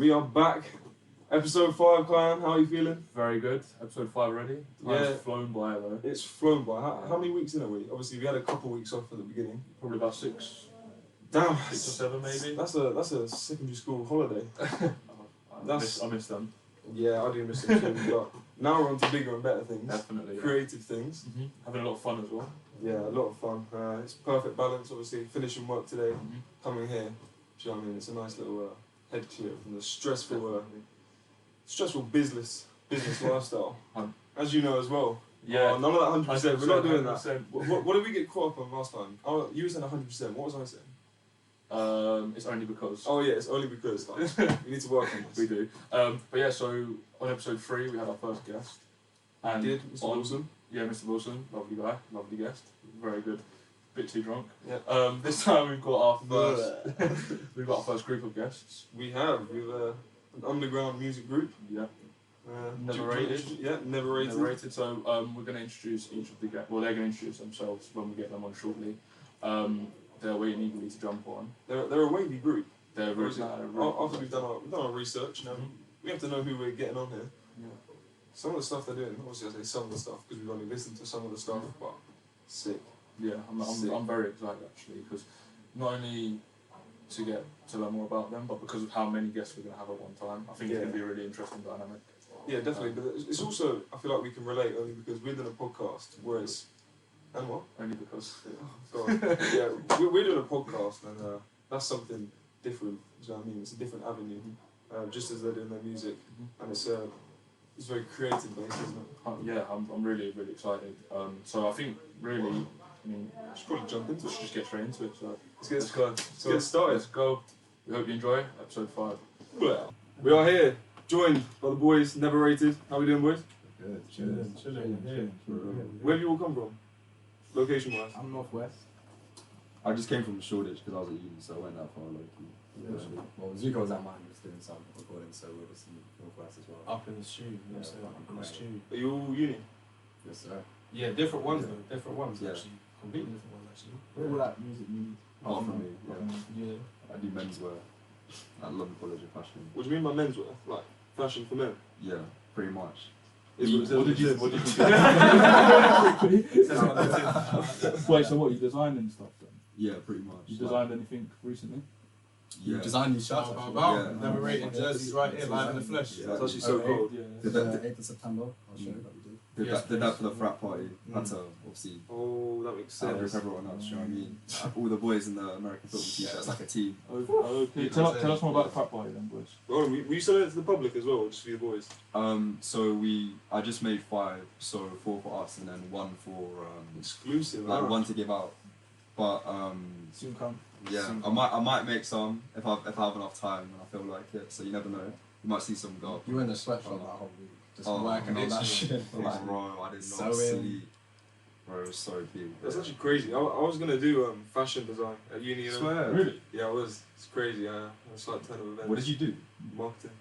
We are back. Episode 5, Kyan. How are you feeling? Very good. Episode 5 already. Time's flown by though. It's flown by. How many weeks in are we? Obviously, we had a couple weeks off at the beginning. Probably about 6. Damn. 6 or 7 maybe. That's a secondary school holiday. I miss them. Yeah, I do miss them too. But now we're on to bigger and better things. Definitely. Yeah. Creative things. Having a lot of fun as well. Yeah, a lot of fun. It's perfect balance. Obviously, finishing work today, coming here. Do you know what I mean? It's a nice little head clear from the stressful business lifestyle. As you know as well. Yeah. Oh, none of that 100%. We're not doing 100%. that. What did we get caught up on last time? Oh, you were saying 100%. What was I saying? It's only because. Oh yeah, it's only because. Like, we need to work on this. We do. But yeah, so on episode 3 we had our first guest. And Did Mr. Wilson? Yeah, Mr. Wilson, lovely guy, lovely guest, very good. Bit too drunk. Yeah. This time we've got our first group of guests. We have an underground music group. Yeah. Neverrated. Yeah, Neverrated. Neverrated. So we're going to introduce each of the guests. Well, they're going to introduce themselves when we get them on shortly. They're waiting eagerly to jump on. They're a wavy group. They're really after we've done our research, now we have to know who we're getting on here. Yeah. Some of the stuff they're doing, obviously I say some of the stuff because we've only listened to some of the stuff, but sick. Yeah, I'm very excited actually because not only to get to learn more about them, but because of how many guests we're going to have at one time. I think it's going to be a really interesting dynamic. Yeah, definitely. But it's also, I feel like we can relate only because we're doing a podcast, whereas, and what? Only because. Yeah, we're doing a podcast, and that's something different. Do you know what I mean? It's a different avenue, just as they're doing their music, and it's very creative based, isn't it? Yeah, I'm really, really excited. So I think really, should probably jump into it. Let's just get straight into it. So Let's get started. Let's go. We hope you enjoy episode 5. Well, we are here, joined by the boys, Neverrated. How we doing, boys? Good, chilling. Where have you all come from? Location-wise? I'm Northwest. I just came from Shoreditch because I was at uni, so I went that far low-key. Yeah. Well, Zuko was at mine, just doing some recording, so we're just in Northwest as well. Up in the stew, up in the stew. Are you all uni? Yes, sir. Yeah, different ones though, different ones Yeah. actually. Completely different ones actually. All that music uni. Apart from me, Yeah. I do menswear at London College of Fashion. What do you mean by menswear? Like, fashion for men? Yeah, pretty much. What did you do? Wait, so what, you designed and stuff then? Yeah, pretty much. You designed anything recently? Yeah. You designed these shirts, actually. Yeah. Neverrated jerseys right here, live in the flesh. Yeah. That's actually so cold. Yeah. Did that, 8th of September, I'll show you that we did. did that for the frat party. Had to obviously Oh, that makes celebrate sense. everyone else, you know what I mean? All the boys in the American film t-shirts, like a team. Okay. Tell us more about the frat party then, boys. Oh, were you selling it to the public as well, or just for the boys? So I just made 5, so 4 for us and then 1 for Exclusive. like 1 to give out. But Soon come. yeah, I might make some if I have enough time and I feel like it. So you never know. You might see some go up. You were in the sweatshop that whole week, just working on no, that shit. Like, bro, I did So not sleep. Bro, it was so big. That's actually crazy. I was gonna do fashion design at uni. You know? Swear. Really? Yeah, I was. It's crazy. I was like 10 of events. What did you do? Marketing.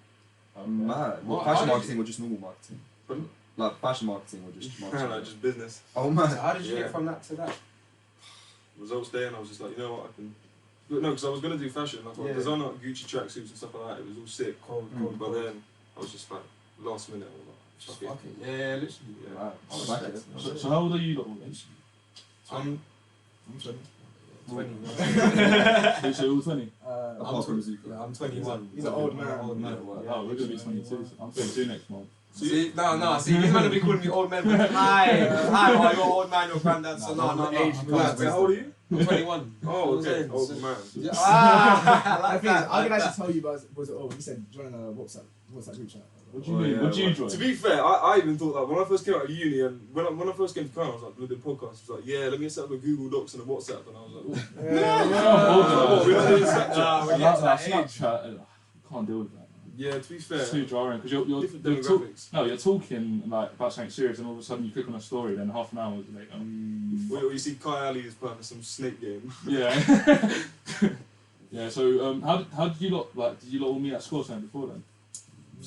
Mad. What? Fashion How did marketing or just normal marketing? Pardon? Like fashion marketing or just marketing? Like just business. Oh man. So how did you Yeah. get from that to that? Results day, and I was just like, you know what, I can. But no, because I was gonna do fashion. I thought Yeah. design like Gucci tracksuits and stuff like that. It was all sick. Cold. But then I was just like last minute. I was like, fuck it. Fuck it. Yeah, literally. Yeah. Wow. Oh, Back respect. it. So how old are you lot all then? I'm 20. 20. So you're all 20? Apart from Zuko. Yeah, I'm 21. He's an old man. Old man. Oh, we're going to be 22. So I'm 22 next month. See, no, see, these men will be calling me old man. Hi, oh, you're old man, your granddad. So no. age. How old are you? I'm 21. Oh, okay. Old man. Yeah. I think I can actually tell you guys, was it all? You said join a WhatsApp group chat. What do you mean? What do you join? To be fair, I even thought that when I first came out of uni and when I first came to Crown, I was like, the podcast, I was like, yeah, let me set up a Google Docs and a WhatsApp, and I was like, oh, we don't do Snapchat. Nah, we get to that age. Snapchat, I can't deal with that. Yeah, to be fair, It's too jarring because you're different you're demographics. you're talking like about something serious and all of a sudden you click on a story, then half an hour is like, Or you see Kai Ali is playing some snake game. yeah. Yeah. So how did you lot did you lot all meet at school something before then?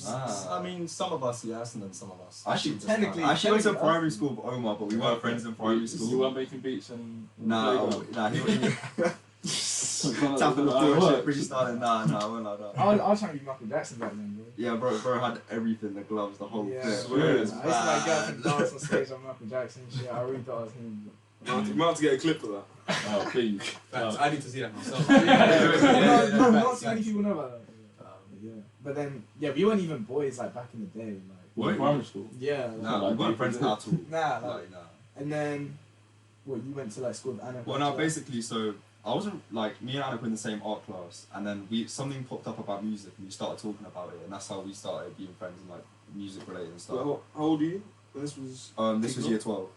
I mean, some of us, yes, and then some of us. Actually, technically, I went to primary school with Omar, but we weren't friends in primary school. You weren't making beats and Nah, he Tapping the floor, shit, freestyling. Nah, I won't like that. I was trying to be Micheal Jackson back then, bro. Yeah, bro had everything, the gloves, the whole thing. I used to like get up and dance on stage on Micheal Jackson and shit. I really thought I was him. You might have to get a clip of that. Oh, please. I need to see that myself. Not too many people know about that. Yeah. But then, we weren't even boys like back in the day. Like, What, primary school? yeah. Nah, we weren't friends at all. Nah, Nah. and then, you went to like school with Anuk? Well, no, basically, so I wasn't like me and Anuk were in the same art class, and then something popped up about music, and we started talking about it, and that's how we started being friends and like music related and stuff. Well, how old are you? This was. This was year 12.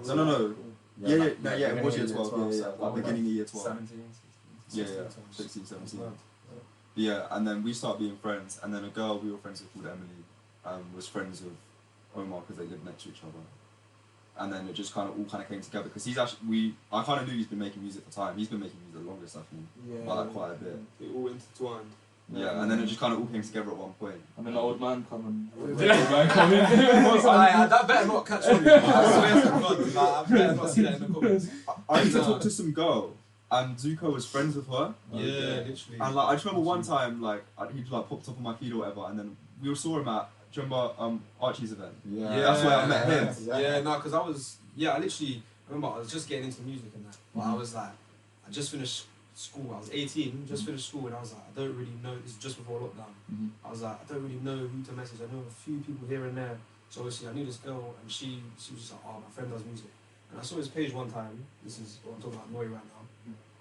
Oh, No. Yeah, it was year beginning 12. of Yeah, like beginning of year 12. 17, Yeah, 16, 17. Yeah, and then we started being friends, and then a girl we were friends with called Emily was friends with Omar because they lived next to each other. And then it just all came together because I kind of knew he's been making music for time. He's been making music the longest, I think, by like quite a bit. It all intertwined. Yeah, and then it just all came together at one point. And then the old man come in. That better not catch on. I swear to God, I better not see that in the comments. I used to talk to some girl, and Zuko was friends with her. Yeah, literally. And like I just remember one time, like he like popped up on my feed or whatever, and then we saw him at. Do you remember Archie's event? Yeah. That's where I met him. Yeah, no, because I literally remember I was just getting into music and that. But I was like, I just finished school. I was 18, just finished school, and I was like, I don't really know. This is just before lockdown. I was like, I don't really know who to message. I know a few people here and there. So obviously, I knew this girl, and she was just like, oh, my friend does music. And I saw his page one time. This is what I'm talking about, Nori right now.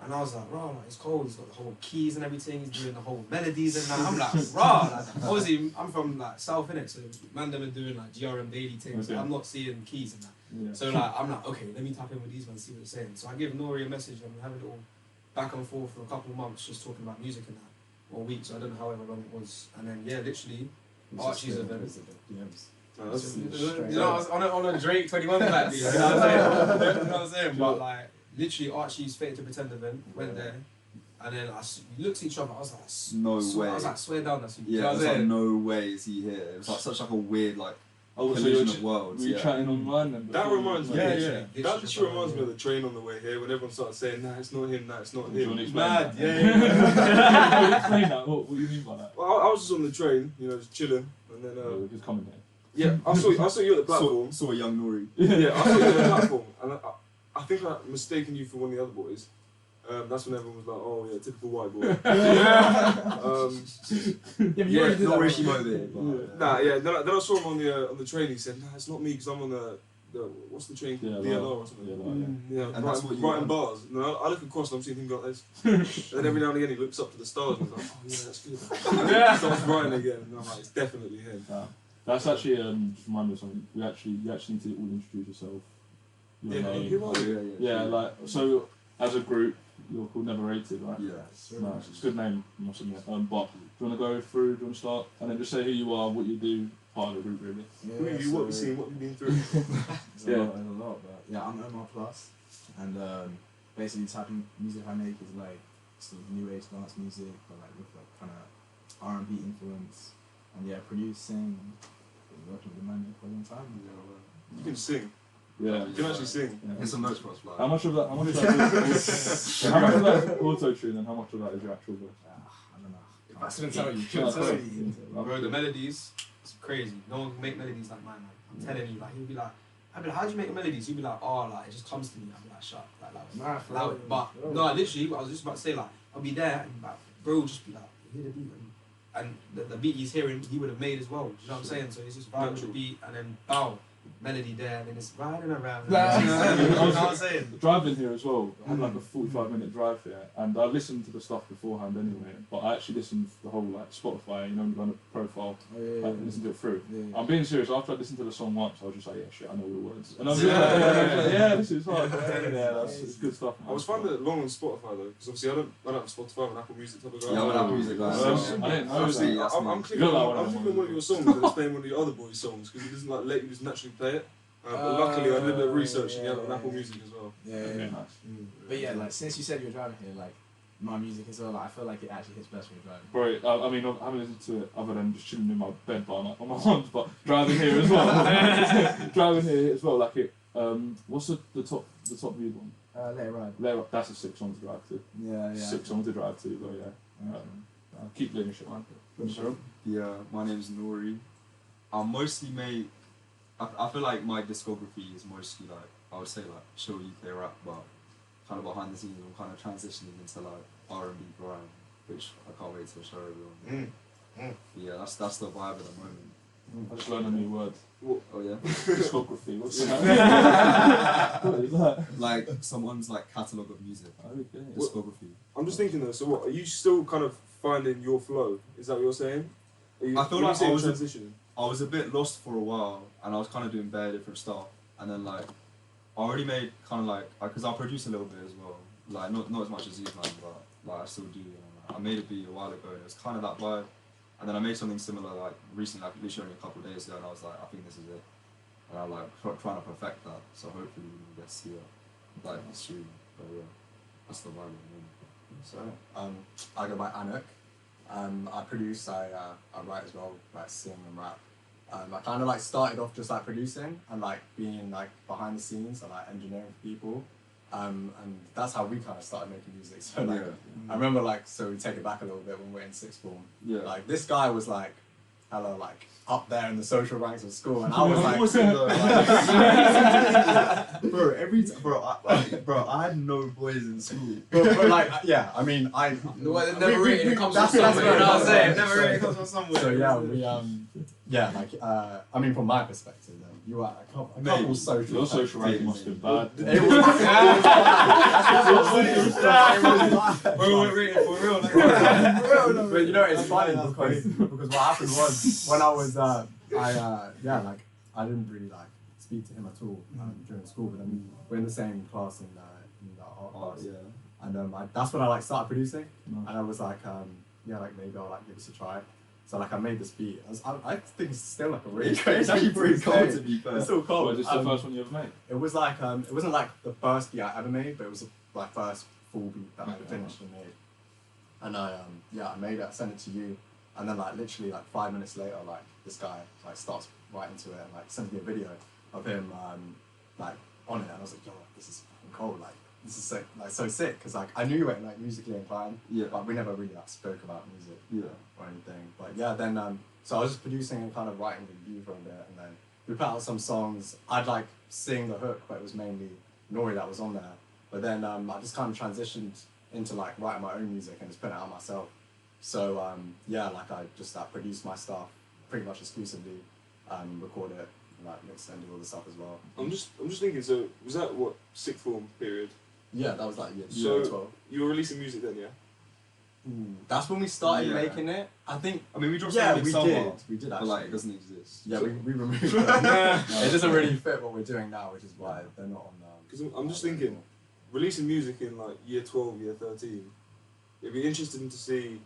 And I was like, raw, like, it's cold. He's got the whole keys and everything. He's doing the whole melodies and that. I'm like, raw. Like, obviously, I'm from like South, innit? So man, them are doing like GRM daily things. Okay. So I'm not seeing keys and that. Yeah. So like, I'm like, okay, let me tap in with these ones, see what they're saying. So I give Nori a message and we have a little back and forth for a couple of months, just talking about music and that, or weeks. So I don't know however long it was. And then literally, Archie's event. You know, I was on a Drake 21 back, you know what I'm saying? You know what I'm saying? But like, literally, Archie's Fate to Pretend event, went there, and then we looked at each other, I was like, No way. I was like, swear down, that's you. Yeah, You know it what was I'm like, saying? no way is he here. It was like such like a weird like Oh, so collision you're of worlds. were you chatting online then? That reminds me. Literally, That just reminds me of the train on the way here when everyone started saying, nah, it's not him, nah, it's not Do you want to him. explain Mad, that? yeah. Explain that. What do you mean by that? Well, I was just on the train, you know, just chilling, and then Just comment there. yeah, I saw you at the platform. Saw a young Nori. Yeah, I saw you at the platform, and I think I mistaken you for one of the other boys. That's when everyone was like, oh yeah, typical white boy. Not Rishi Mo there. Nah, yeah. Then I saw him on the train. He said, "Nah, it's not me because I'm on the what's the train? Yeah, DLR or something." Yeah, Yeah, And that's what you writing want. bars. And then I look across and I'm seeing him like this. And then every now and again he looks up to the stars and he's like, "Oh yeah, that's good." Starts writing again. And I'm like, "It's definitely him." That's actually just remind me of something. You actually need to all introduce yourself. Your Yeah, name. who are you? Yeah, like so as a group, you're called Neverrated, right? Yeah. Nice. It's a good name, I must admit. But do you want to go through? Do you want to start and then just say who you are, what you do, part of the group, really? Who have you, what have you seen, what have you been through? There's a lot, but yeah, I'm Omar Plus, and basically the type of music I make is like sort of new age dance music, but like with like kind of R&B influence, and yeah, produce, sing, been working with the man for a long time. You can sing. Yeah. You can actually sing. Yeah. Here's some notes for us, like. How much of that? How much of that is auto tune, and how much of that is your actual voice? I don't know. I couldn't tell you. Yeah, Couldn't tell you. Bro, the melodies, it's crazy. No one can make melodies like mine. I'm telling you, like, he'll be like, I'd be like, how do you make melodies? He'll be like, oh, like, it just comes to me. I'll be like, shut up. Nah, for Loud. real. But, no, literally, I was just about to say, like, I'll be there, and like, bro will just be like, hear the beat, and the beat he's hearing, he would have made as well. You know what I'm saying? So it's just vibing with the beat, and then, bow. Melody there, and then it's riding around. You know what I'm saying? Driving here as well, I had like a 45-minute drive here, and I listened to the stuff beforehand anyway, but I actually listened to the whole like Spotify, you know, on a profile, I listened to it through. Yeah. I'm being serious, after I listened to the song once, I was just like, yeah, shit, I know all the words. And I was like, yeah, this is hard. Yeah, it's good stuff. I was finding it long on Spotify though, because obviously I don't have Spotify and Apple Music type of guy. Yeah, I'm an Apple Music guy. I didn't know Obviously, that. I'm clicking one of your songs and it's playing one of your other boys' songs because he doesn't like let you just naturally play it. But luckily, I did a bit of research and you have it on Apple Music as well. Yeah. Okay, nice. But yeah, like since you said you were driving here, like my music as well, like I feel like it actually hits best when you're driving. Bro, I mean, I haven't listened to it other than just chilling in my bed on my arms, but driving here as well. Driving here as well, like it. What's the top viewed one? Let It Ride. That's a sick song to drive to. Yeah. Sick song to drive to, but yeah. Keep doing your shit, man. Yeah, my name's Nori. I'm mostly made. I feel like my discography is mostly like, I would say like chill UK rap, but kind of behind the scenes I'm kind of transitioning into like R&B grime, which I can't wait to show everyone. Yeah, that's the vibe at the moment. I just learned a new word. What? Oh yeah. Discography. What's that? What is that? Like someone's like catalogue of music. Okay. Discography. I'm just thinking though. So what? Are you still kind of finding your flow? Is that what you're saying? I feel like I was transitioning. I was a bit lost for a while, and I was kind of doing bare different stuff, and then like I already made kind of like because I produce a little bit as well, like not as much as you man, but like I still do. I made a beat a while ago, and it was kind of that vibe, and then I made something similar like recently, like literally only a couple of days ago, and I was like, I think this is it, and I'm like trying to perfect that, so hopefully we can get to see it like soon. But yeah, that's the vibe. So I go by Anuk. I produce, I write as well, like sing and rap. I kind of like started off just like producing and like being like behind the scenes and like engineering for people. And that's how we kind of started making music. So like, I remember like, so we take it back a little bit when we were in sixth form. Yeah. Like this guy was like, hello, like up there in the social ranks of school, and I was like, bro, I had no boys in school. but like, yeah, I mean, Neverrated comes from that's somewhere. what You know what I'm saying? So- Neverrated comes from somewhere. So yeah, like, I mean, from my perspective, then you are a couple social. Your social ranking must have been bad. It was. Bro, we're rated for real. Like, But you know, it's funny because what happened was when I was I didn't really like speak to him at all during school, but I mean we're in the same class in the art class, and that's when I like started producing, and I was like like maybe I'll like give this a try. So like I made this beat. I think it's still like a really great. It's actually pretty cool to be fair. It's still cool. Was this the first one you ever made? It was like it wasn't like the first beat I ever made, but it was my first full beat that I finished and made. And I made it, I sent it to you, and then like literally like 5 minutes later, like this guy like starts writing to it and like sends me a video of him like on it, and I was like, yo, this is fucking cold, like this is so sick, because like I knew you were like musically inclined, but we never really like spoke about music or anything. But yeah, then so I was just producing and kind of writing with you for a bit, and then we put out some songs. I'd like sing the hook, but it was mainly Nori that was on there. But then I just kind of transitioned into like writing my own music and just putting it out myself. So like I just produced my stuff pretty much exclusively, record it, and like mix and do all the stuff as well. I'm just thinking. So was that what sixth form period? Yeah, that was like year 12. You were releasing music then, yeah? That's when we started making it. I think. I mean, we dropped Yeah, something we somewhere, did. We did but actually. like it doesn't exist. Yeah, we removed it. It doesn't really fit what we're doing now, which is why they're not on. Because I'm just thinking, releasing music in like year 12, year 13, it'd be interesting to see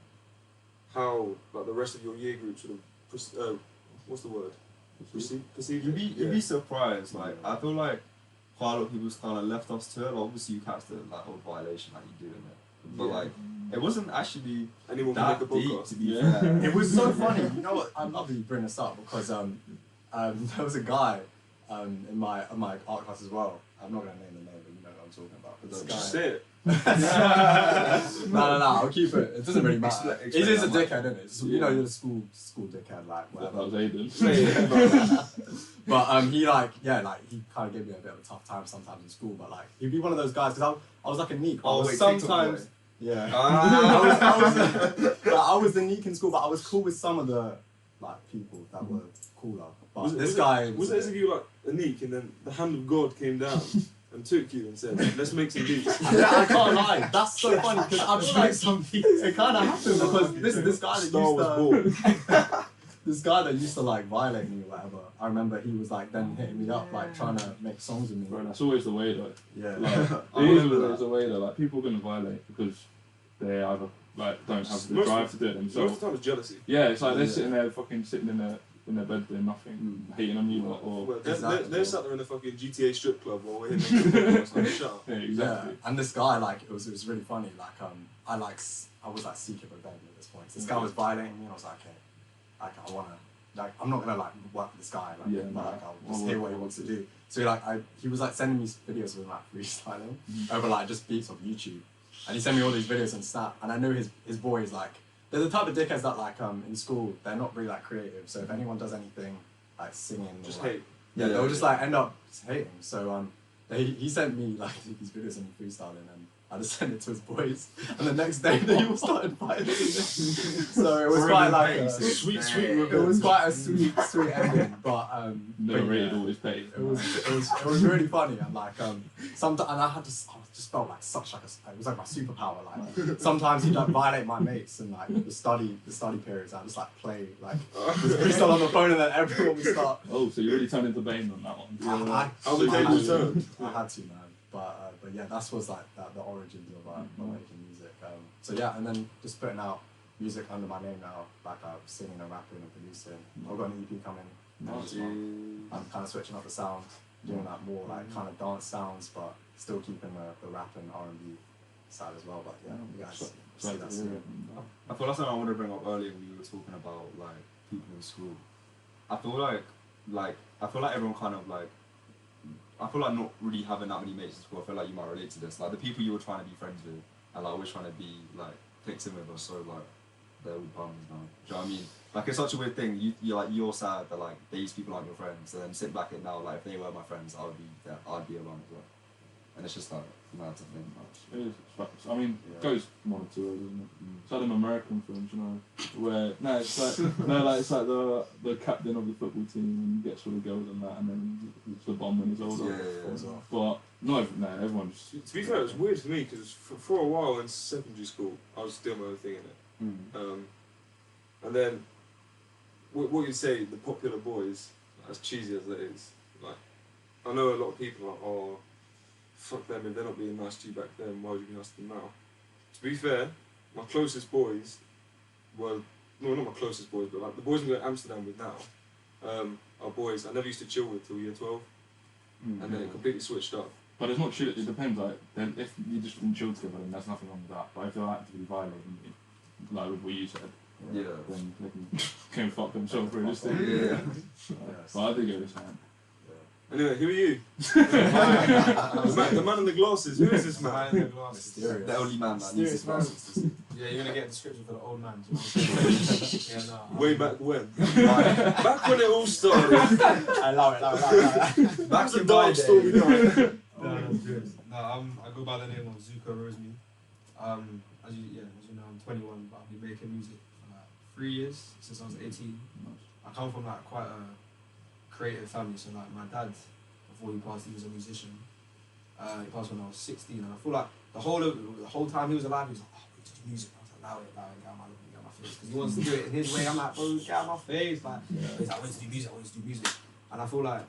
how like the rest of your year group sort of what's the word? Perceive. You'd be surprised. Like I feel like quite a lot of people's kind of left us to it. Like, obviously, you catch the like whole violation like you do in it, but like it wasn't actually anyone can that make a deep podcast. to be fair. It was so funny. You know what? I love that you bring this up because there was a guy in my art class as well. I'm not gonna name the name, but you know what I'm talking about. But this guy. Just say it. No, I'll keep it. It doesn't really matter. He's just a dickhead, isn't it? You know, you're a school dickhead, like whatever. That was Aiden. But he like he kind of gave me a bit of a tough time sometimes in school. But like he'd be one of those guys because I was like a neek. Sometimes. Yeah. I was the neek in school, but I was cool with some of the like people that were cooler. But this guy was it as if you were like a neek and then the hand of God came down and took you and said, let's make some beats. Yeah, I can't lie. That's so funny because I'm like some beats. It kind of happened because this guy that this guy that used to like violate me or whatever. I remember he was like then hitting me up like trying to make songs with me. Bro, that's always the way though. Yeah. Like, it is always the way though. Like people are gonna violate because they either like don't have the drive to do it Most themselves. of the time it's jealousy. Yeah, it's like they're sitting there sitting in their bed doing nothing, hating on you or Well, they're Exactly. sat there in the fucking GTA strip club while we're hitting the like, shut up. yeah, exactly. Yeah. And this guy like it was really funny. Like I was like seeking revenge at this point. This guy was violating me and I was like, okay, I wanna like I'm not gonna like work with this guy, like, Yeah, but, no. like I'll just hear what he wants to do. So like he was like sending me videos of him like freestyling over like just beats of YouTube, and he sent me all these videos on Snap, and I know his boys like they're the type of dickheads that like in school they're not really like creative. So if anyone does anything like singing, Just or, like, hate. yeah, they'll just like end up hating. So he sent me like these videos of me freestyling, and I just sent it to his boys, and the next day they all started fighting. So it was quite like a Sweet it was quite a sweet ending, but Neverrated yeah, always pays. it was really funny, and like sometimes, and I just felt like such like it was like my superpower. Like sometimes he'd like violate my mates, and like the study periods I just like play like freestyle on the phone, and then everyone would start. Oh, so you really turned into Bane on that one. I had to, man. But yeah, that was like the origins of making music. So yeah, and then just putting out music under my name now, like singing and rapping and producing. I've got an EP coming next month. I'm kind of switching up the sound, doing that more like kind of dance sounds, but still keeping the rap and R&B side as well. But yeah, you guys see that soon. I feel like something I wanted to bring up earlier when we were talking about like people in school. I feel like everyone kind of like. I feel like not really having that many mates in school. I feel like you might relate to this. Like the people you were trying to be friends with and like always trying to be like clicked in with are so like they're all bums now. Do you know what I mean? Like it's such a weird thing. You're sad that like these people aren't your friends. And then sit back at now like if they were my friends, I'd be a bum as well. And it's just like mad to think. It is. I mean, it goes one or two ways, doesn't it? It's like them American films, you know, where it's like the captain of the football team and he gets all the girls and that, and then he's the bomb when he's older. Yeah. But everyone just. To be fair, it was weird for me because for a while in secondary school, I was doing my own thing in it. And then what you say, the popular boys, as cheesy as it is, like I know a lot of people are like, oh, fuck them, if they're not being nice to you back then, why would you be nice to them now? To be fair, my closest boys were, no, not my closest boys, but like the boys I'm going to Amsterdam with now are boys I never used to chill with till year 12, and then it completely switched up. But it's not chill, it depends, like, then if you just didn't chill together, then there's nothing wrong with that. But if they're actively violating you, like with what you said, then they can fuck themselves realistically. But I do get this, man. Anyway, who are you? The man in the glasses. Who is this man? In the glasses. The only man that needs his glasses. Yeah, you're gonna get a description for the old man. Yeah, no. Way back when. Back when it all started. I love it. Back to dark story night. No, I go by the name of Zuko Rosemeid. As you know, I'm 21, but I've been making music for like 3 years, since I was 18. I come from like quite a creative family, so like my dad, before he passed, he was a musician. He passed when I was 16, and I feel like the whole time he was alive, he was like, oh, we need to do music. I was like, allow it, get out my face, because he wants to do it in his way. I'm like, bro, get out my face. Like, he's like, I want to do music, and I feel like,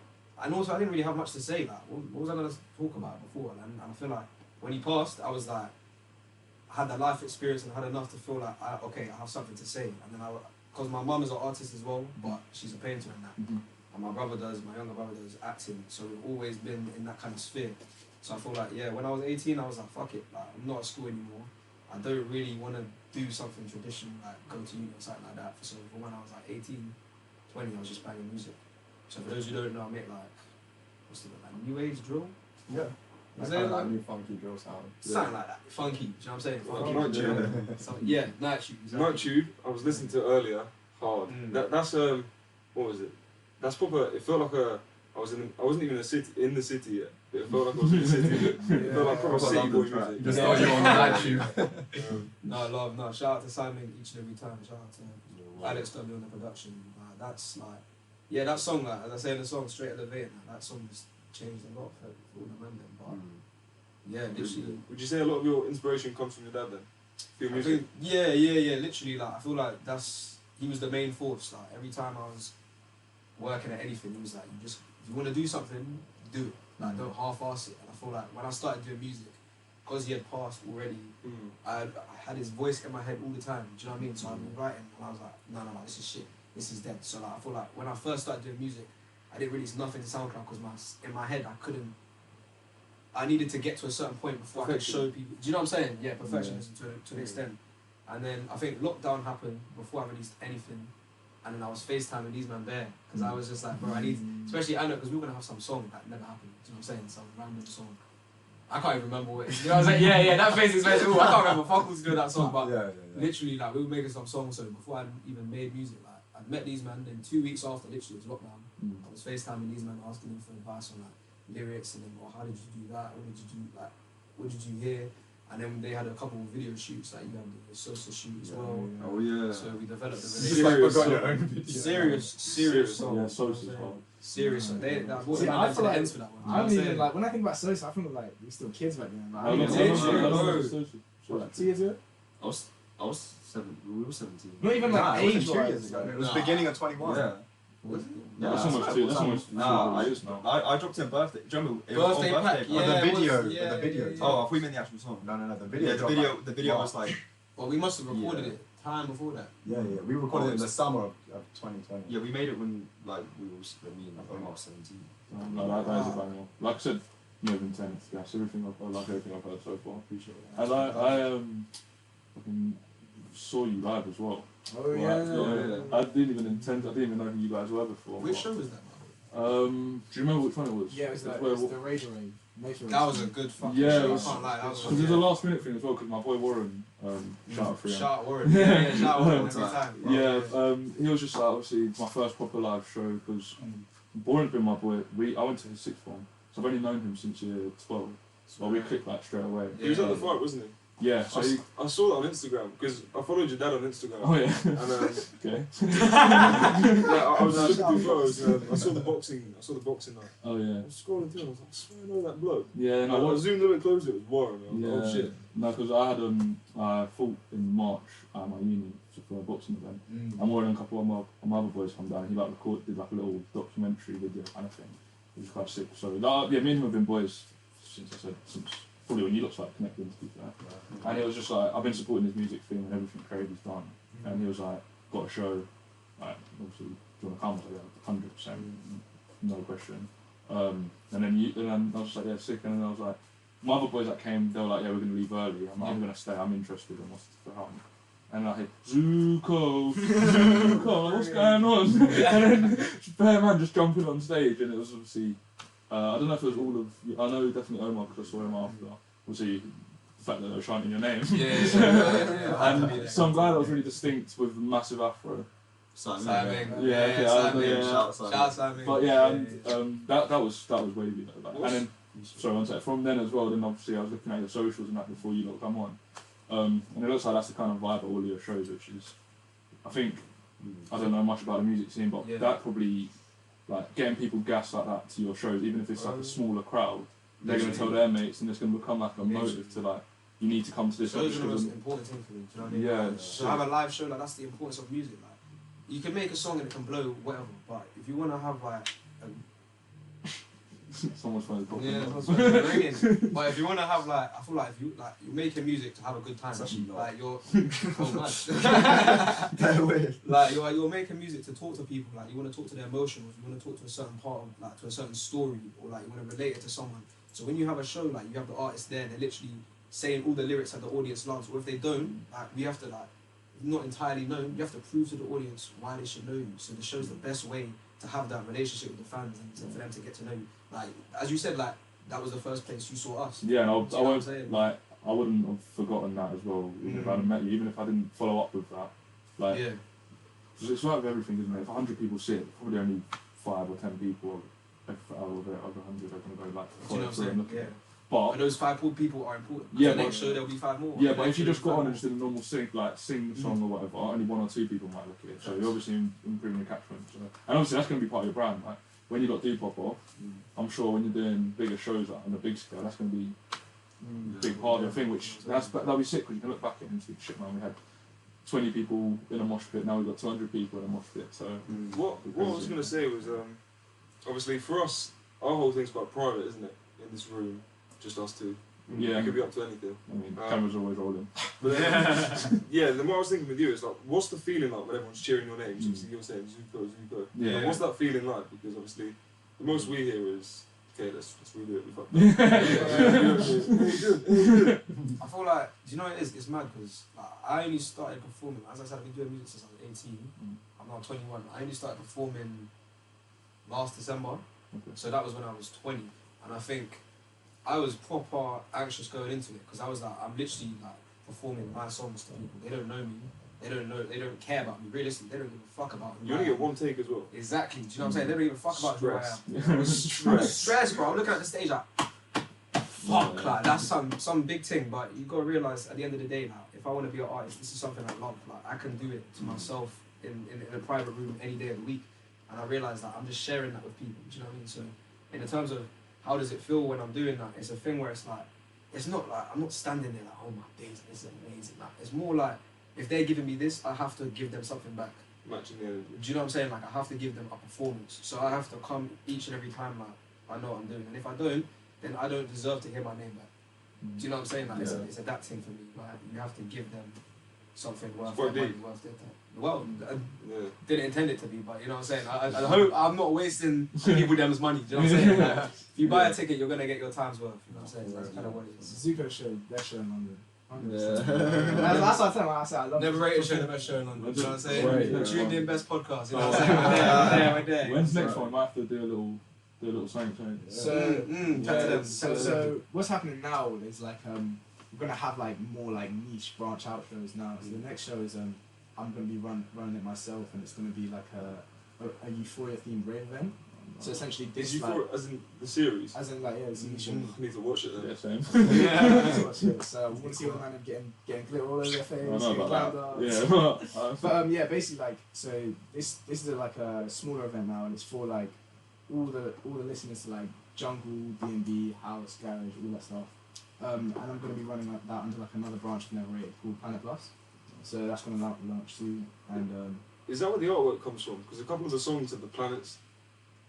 and also I didn't really have much to say. Like, what was I gonna talk about before? And I feel like when he passed, I was like, I had that life experience and had enough to feel like, I have something to say. And then because my mum is an artist as well, but she's a painter and that. And my younger brother does acting, so we've always been in that kind of sphere. So I feel like, when I was 18, I was like, fuck it, like, I'm not at school anymore. I don't really want to do something traditional, like go to uni or something like that. So for when I was like 18, 20, I was just banging music. So for those who don't know, I make like, new age drill? Yeah. Is Kind it of like new funky drill sound. something like that? Funky, do you know what I'm saying? Funky. Night Tube. Yeah, Night Tube. Exactly. Night Tube, I was listening to earlier, hard. That's what was it? That's proper. It felt like I wasn't even in the city yet. But it felt like I was in the city. It felt like proper city boy music. Just thought you were on the Night Tube. No, shout out to Simon each and every time. Shout out to Alex W on the production. That's like, that song, like, as I say in the song, Straight Elevate, that song just changed a lot for all the men then. But literally. Would you say a lot of your inspiration comes from your dad then? For your music? Yeah. Literally, like, I feel like he was the main force. Like, every time I was working at anything, he was like, if you want to do something, do it. Like, don't half-ass it. And I feel like when I started doing music, because he had passed already, I had his voice in my head all the time. Do you know what I mean? So I've been writing, and I was like, no, this is shit. This is dead. So like, I feel like when I first started doing music, I didn't release nothing to SoundCloud because in my head I needed to get to a certain point before I could show people. Do you know what I'm saying? Yeah, perfectionism to an extent. And then I think lockdown happened before I released anything, and then I was FaceTiming these man bare because I was just like, bro, I need, especially Anuk, because we were gonna have some song that never happened. Do you know what I'm saying? Some random song. I can't even remember what it is. You know what I'm saying? Yeah, that face is very cool. I can't remember fuck who's doing that song, but literally, like, we were making some songs. So before I even made music, like, I'd met these men. Then 2 weeks after, literally, it was lockdown. I was FaceTiming these men, asking them for advice on like lyrics, and then, well, how did you do that? What did you do? Like, what did you hear? And then they had a couple of video shoots, like you had the Sosa shoot as well. Oh yeah. So we developed a serious song. Yeah, Sosa's hard. Serious song. They brought them I to feel the like ends for that one. I don't even like when I think about Sosa. I think of like we're still kids back then. Like, I what, 2 years ago? I was 7. We were 17. Not even like it was age 2 years ago. It was beginning of 21. Yeah. Was it? Yeah, that's almost 2. That's almost 4 years now. I dropped in a birthday. Do you remember? It was Birthday on pack, birthday. yeah. The video. Yeah, The video. yeah. Oh, I thought you meant the actual song. No, the video. Yeah, the video was like. Well, we must have recorded it time before that. Yeah. We recorded it in the summer of 2020. Yeah, we made it when like we were me and Omar was 17. No, that is a banger. Like I said, no intent. That's everything I like everything I've heard so far. Appreciate it. And I fucking saw you live as well. Oh I didn't even intend. I didn't even know who you guys were before. Which show was that? Do you remember which one it was? Yeah, it was That's the Rage Rave. That was a good fucking Yeah, show. it I was- can't lie. That was Because it was a last minute thing as well. Because my boy Warren, shout out for him. Shout out Warren. Yeah, shout out Warren every time. Yeah, he was just like obviously my first proper live show because Warren's been my boy. I went to his sixth form, so I've only known him since year 12. So we clicked like straight away. He was at the fight, wasn't he? Yeah, so I saw that on Instagram because I followed your dad on Instagram. oh yeah, And okay. I was looking through photos. I saw the boxing night. Oh yeah, I was scrolling through and I was like, I swear I know that bloke. yeah. And No, I zoomed a bit closer, it was Warren. I was yeah, like, oh shit. no, because I had I fought in March at my uni for a boxing event. And Warren and a couple of my other boys come down. And he like did like a little documentary video kind of thing, which was quite sick. So yeah, me and him have been boys since probably when you lot started connecting to people. And he was just like, I've been supporting his music thing and everything Craig has done. And he was like, got a show, like obviously, do you want to come? I was like, yeah, 100%, no question. And then I was just like, yeah, sick. And then I was like, my other boys that came, they were like, yeah, we're going to leave early. I'm like, I'm going to stay, I'm interested in what's to happen. And I hit Zuko, like, what's going on? And then Bear Man just jumping on stage, and it was obviously, I don't know if it was all of you, I know definitely Omar because I saw him after. Obviously, the fact that they were chanting your name. And some guy that was really distinct with a massive afro. Simon. Yeah, okay, Simon. Shout Shout Simon. But yeah, that was wavy though. Like, and then, sorry, one sec. From then as well, then obviously I was looking at your socials and that before you lot come on. And it looks like that's the kind of vibe of all of your shows, which is, I think, I don't know much about the music scene, but that probably, like, getting people gassed like that to your shows, even if it's like a smaller crowd, they're going to tell their mates and it's going to become like a motive to like, you need to come to this. Shows are the most important thing for me, do you know what I mean? Yeah. So have a live show, like that's the importance of music. Like, you can make a song and it can blow whatever, but if you want to have like Someone's phone is yeah, that's what I'm ringing. But if you want to have like, I feel like if you're making music to have a good time, like you're like you're making music to talk to people. Like you want to talk to their emotions, you want to talk to a certain part of like to a certain story, or like you want to relate it to someone. So when you have a show, like you have the artist there, they're literally saying all the lyrics that the audience loves. Or if they don't, like we have to like not entirely know. You have to prove to the audience why they should know you. So the show's the best way to have that relationship with the fans and for them to get to know you. Like as you said, like that was the first place you saw us. Yeah, and I what I'm won't like I wouldn't have forgotten that as well. Even if I hadn't met you, even if I didn't follow up with that. Like, yeah. It's like with everything, isn't it? If 100 people see it, probably only 5 or 10 people out of 100 are going to go like follow through and look at it. But and those 5 people are important. Yeah, the next show there'll be 5 more. Yeah, but if you just got on and just did a normal sing the song or whatever, only 1 or 2 people might look at it. So you're obviously improving your catchment. So. And obviously that's going to be part of your brand. Like when you do pop off, I'm sure when you're doing bigger shows like on a big scale, that's going to be a big part of your thing. Which that'll be sick because you can look back at it and think, shit, man, we had 20 people in a mosh pit. Now we've got 200 people in a mosh pit. So what I was going to say was obviously for us, our whole thing's quite private, isn't it? In this room, just us two. Yeah, it could be up to anything. I mean, cameras always rolling. But then, yeah, the more I was thinking with you, it's like, what's the feeling like when everyone's cheering your names? Obviously, you're saying Zuko, Zuko. Yeah. Like, what's that feeling like? Because obviously, the most we hear is, okay, let's redo it. We fucked up. I feel like, do you know what it is? It's mad because like, I only started performing. As I said, I've been doing music since I was 18. I'm I'm now 21. I only started performing last December, so that was when I was 20. And I think I was proper anxious going into it because I was like, I'm literally like performing my songs to people. They don't know me. They don't care about me. Realistically, they don't give a fuck about me. You only get one take as well. Exactly. Do you know what I'm saying? They don't even fuck about who I Stress. am. I was stressed, bro. I'm looking at the stage like, fuck, like that's some big thing. But you gotta realize at the end of the day, like, if I want to be an artist, this is something I love. Like I can do it to myself in a private room any day of the week, and I realize that I'm just sharing that with people. Do you know what I mean? So, in the terms of how does it feel when I'm doing that, it's a thing where it's like, it's not like I'm not standing there like, oh my days, this is amazing. Like it's more like, if they're giving me this, I have to give them something back. Matching the energy. Do you know what I'm saying? Like I have to give them a performance. So I have to come each and every time like I know what I'm doing. And if I don't, then I don't deserve to hear my name back. Do you know what I'm saying? Like it's a that thing for me. Like you have to give them something worth their money, worth their time. Well, I didn't intend it to be, but you know what I'm saying? I hope I'm not wasting people them's money. Do you know what I'm saying? Like, if you buy a ticket, you're gonna get your time's worth. You know what I'm saying? That's kind of what it is. Zuko show, best show in London. That's what I tell them. I say I love Neverrated show, the best show in London. You know what I'm saying? Right, The yeah. TunedIn best podcast. You know what I'm saying? We're there. When's the next one? I might have to do a little something. So what's happening now is like we're gonna have like more like niche branch out shows now. So the next show is I'm gonna be running it myself, and it's gonna be like a Euphoria themed rave event. So essentially this Is Euphoria, as in the series? as in like it's a niche. I need to watch it then. Yeah, same. So we want to see all the man getting glitter all over their face. I know getting about glammed that. up. Yeah. But yeah, basically like so this is like a smaller event now, and it's for like all the listeners to like jungle, D&B, house, garage, all that stuff. And I'm going to be running that under like another branch of Neverrated called Planet Plus. So that's going to launch soon. And Is that where the artwork comes from? Because a couple of the songs have the planets.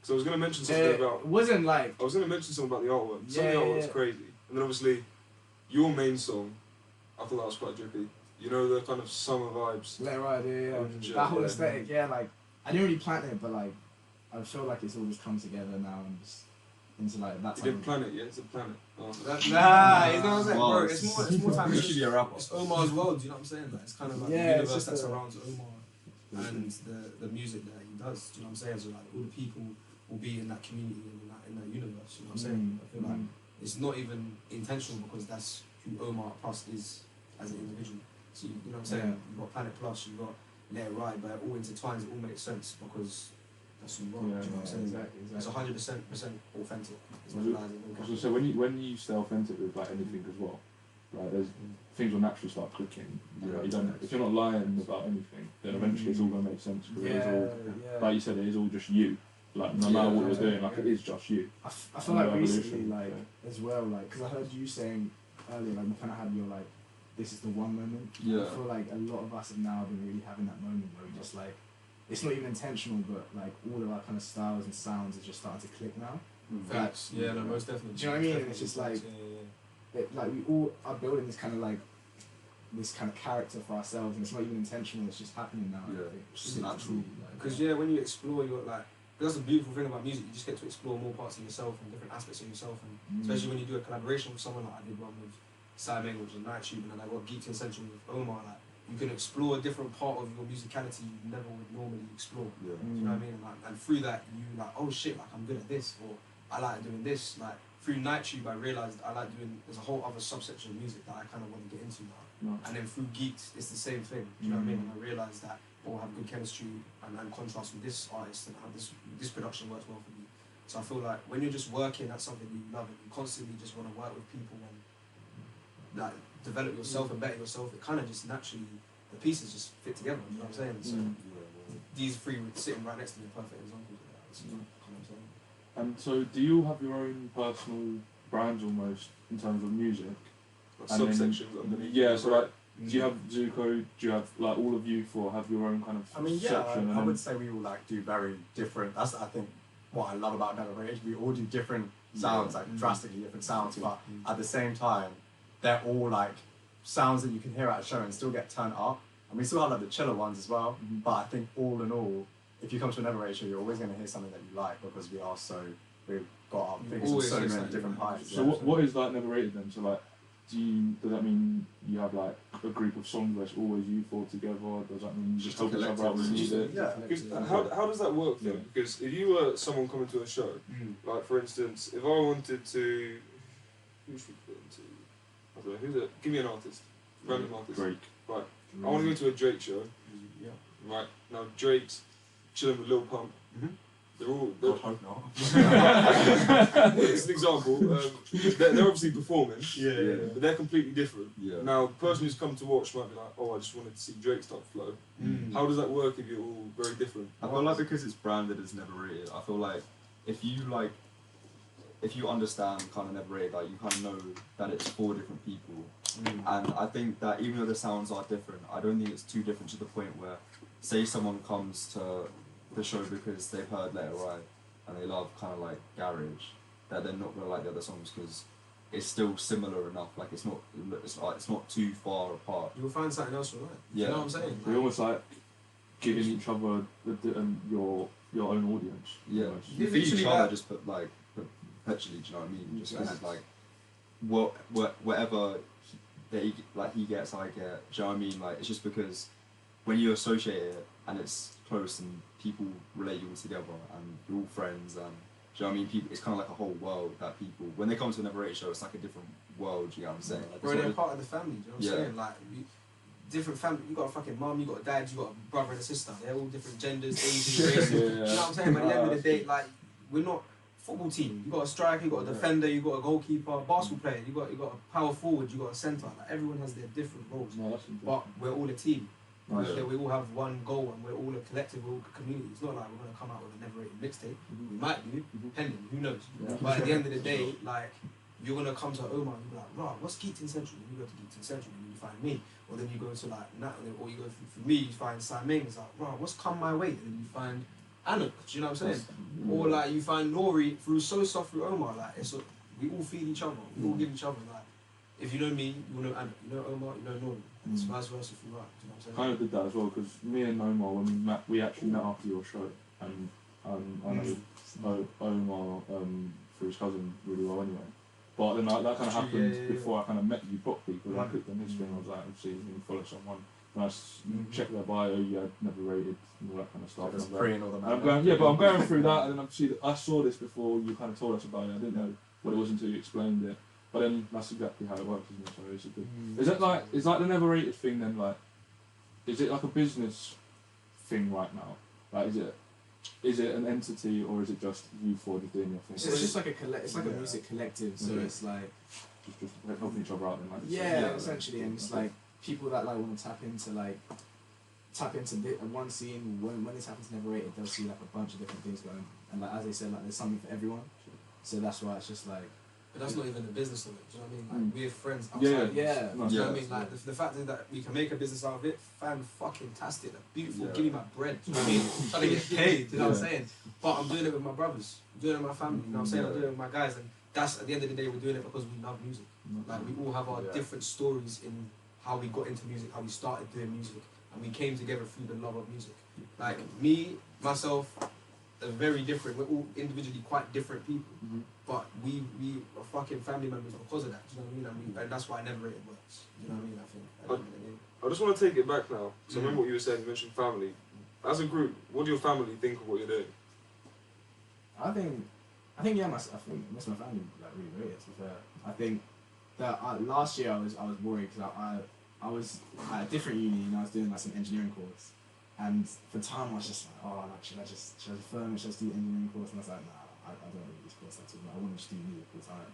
Because I was going to mention something about. It wasn't like. I was going to mention something about the artwork. Some of Yeah, the artwork's yeah. crazy, and then obviously, your main song, I thought that was quite drippy. You know the kind of summer vibes. Let it ride, Yeah. that whole aesthetic, like I didn't really plan it, but like I feel like it's all just come together now and just into like that. You didn't plan it yet. It's a planet. Oh. Nah, you know what I'm saying, Wow. bro? It's more time. You should be a rapper. It's Omar's world. You know what I'm saying? Like, it's kind of like Yeah, the it's universe just that a- surrounds Omar and the music that he does. Do you know what I'm saying? So like all the people will be in that community and in that universe. You know what I'm saying? I feel like it's not even intentional because that's who Omar Plus is as an individual. So you know what I'm saying? Yeah. You've got Planet Plus, you've got Let It Ride, but it all intertwines. It all makes sense because that's who you are. Yeah, do you know what I'm saying? exactly. It's 100% authentic. It's Was it- what it lies in. So when you stay authentic with like anything as well, like there's things will naturally start clicking. Yeah. You don't, if you're not lying about anything, then eventually it's all gonna make sense. Because it's all, like you said, it is all just you. Like no matter what you're doing, like it is just you. I feel No like evolution, recently, like yeah. as well, like because I heard you saying earlier, like you kind of had your like, this is the one moment. Yeah. I feel like a lot of us have now been really having that moment where we just like, it's not even intentional, but like all of our kind of styles and sounds are just starting to click now. Facts. Yeah, no, most definitely. Do you know what I mean? And it's just like, like we all are building this kind of like, this kind of character for ourselves, and it's not even intentional. It's just happening now. Yeah. I think. It's just natural. Because when you explore your like, that's the beautiful thing about music. You just get to explore more parts of yourself and different aspects of yourself, and especially when you do a collaboration with someone like I did one with Simon, which is Night Tube, and then I got Geeked Essential with Omar. Like you can explore a different part of your musicality you never would normally explore. Yeah. You know what I mean? And through that, you like, oh shit, like I'm good at this, or I like doing this. Like through Night Tube, I realized I like doing. There's a whole other subsection of music that I kind of want to get into now. And then through Geeked, it's the same thing. Do you know what I mean? And I realized that we'll have good chemistry and contrast with this artist, and have this production works well for me. So I feel like when you're just working at something you love and you constantly just want to work with people and like develop yourself and better yourself, it kind of just naturally the pieces just fit together. You know what I'm saying? So these three sitting right next to me are perfect examples of that. So, you know what I'm saying? And so, do you all have your own personal brands almost in terms of music? Like And then- subsections underneath. Yeah, so like, do you have Zuko? Do you have like all of you four have your own kind of I mean, yeah, section? I would say we all like do very different. That's I think what I love about Neverrated. We all do different sounds, like drastically different sounds, but at the same time, they're all like sounds that you can hear at a show and still get turned up. And we still have like the chiller ones as well. But I think all in all, if you come to a Neverrated show, you're always going to hear something that you like because we've got our fingers on always so hear many something different you like. pies. So what is like Neverrated then? So like, does that mean you have like a group of songs where it's always you four together? Does that mean you just help each other out when you need it? Yeah. How does that work then? Yeah. Because if you were someone coming to a show, like for instance, if I wanted to, who should we put into? I don't know, who's it? Give me an artist, random artist. Drake. Right. I want to go to a Drake show. Yeah. Right. Now Drake's chilling with Lil Pump. They're all. I hope not. It's an example. They're obviously performing. Yeah. But they're completely different. Yeah. Now, the person who's come to watch might be like, oh, I just wanted to see Drake's type flow. How does that work if you're all very different? I feel like because it's branded as Neverrated, I feel like if you understand kind of Neverrated, like you kind of know that it's 4 different people. And I think that even though the sounds are different, I don't think it's too different to the point where, say someone comes to the show because they've heard Let It Ride and they love kind of like garage, that they're not gonna like the other songs because it's still similar enough. Like it's not too far apart. You'll find something else you like. Yeah. You know what I'm saying? We're almost like giving each other your own audience. Yeah. almost. You feed each other just perpetually. Do you know what I mean? Just kind of like whatever he gets, I get. Do you know what I mean? Like it's just because when you associate it and it's close and people relate you all together and you're all friends and do you know what I mean? People, it's kind of like a whole world that people, when they come to a Neverrated show, it's like a different world. You know what I'm saying? Like, Bro, they're part of the family. Do you know what I'm saying? Like different family. You got a fucking mum, you got a dad, you got a brother and a sister. They're all different genders, ages, races. You know what I'm saying? But at the end of the day, like we're not football team. You got a striker, you got a defender, you got a goalkeeper, basketball player. You got a power forward, you got a centre. Like everyone has their different roles. No, that's But we're all a team. Yeah. We all have one goal and we're all a collective, we're all a community. It's not like we're going to come out with a Neverrated mixtape. We might do, depending, who knows. Yeah. But at the end of the day, like, you're going to come to Omar and you'll be like, right, what's Geekton Central? And you go to Geekton Central and you find me. Or then you go to like Natalie, or you go for me, you find Simon. It's like, right, what's Come My Way? And then you find Anuk, do you know what I'm saying? Or like you find Nori through Sosa, through Omar. Like, we all feed each other, we all give each other. Like, if you know me, you will know Anuk. You know Omar, you know Nori. It's vice versa through that. Do you know what I'm saying? Kind of did that as well because me and Omar, when we actually met after your show, and I know Omar through his cousin really well anyway. But then that kind of happened before I kind of met you properly because I clicked on his thing. I was like, obviously, you follow someone. And I checked their bio, you had Neverrated and all that kind of stuff. Just and preying all the I'm going through that, and then obviously I saw this before you kind of told us about it. I didn't know what it was until you explained it. But then that's exactly how it works, isn't it? So it's a good. Is that the Neverrated thing then? Like, is it like a business thing right now? Like, is it an entity or is it just you four just doing your thing? It's just like a music collective. So it's like just helping each other out then. Like essentially, and it's like people that like want to tap into one scene. When this happens to Neverrated, they'll see like a bunch of different things going, and like as they said, like there's something for everyone. So that's why it's just like. But that's not even the business of it, do you know what I mean? Like, we're friends outside. Yeah. Do you know what I mean? Like, the fact is that we can make a business out of it, fan-fucking-tastic, like, beautiful, give me my bread, do you know what I mean? I'm trying to get paid, do you know what I'm saying? But I'm doing it with my brothers, I'm doing it with my family, you know what I'm saying? I'm doing it with my guys, and that's, at the end of the day, we're doing it because we love music. Like, we all have our different stories in how we got into music, how we started doing music, and we came together through the love of music. Like, me, myself, are very different, we're all individually quite different people. But we are fucking family members because of that, do you know what I mean? And that's why Neverrated works, do you know what I mean? I think. I just want to take it back now, because I remember what you were saying, you mentioned family. As a group, what do your family think of what you're doing? I think I think most of my family like really rate it, to be fair. I think that last year I was worried because I was at a different uni and I was doing like some engineering course. And for time I was just like, oh, like, should I just affirm it, should I just do the engineering course? And I was like, nah, I don't really do this course at all. I want to just do music full time.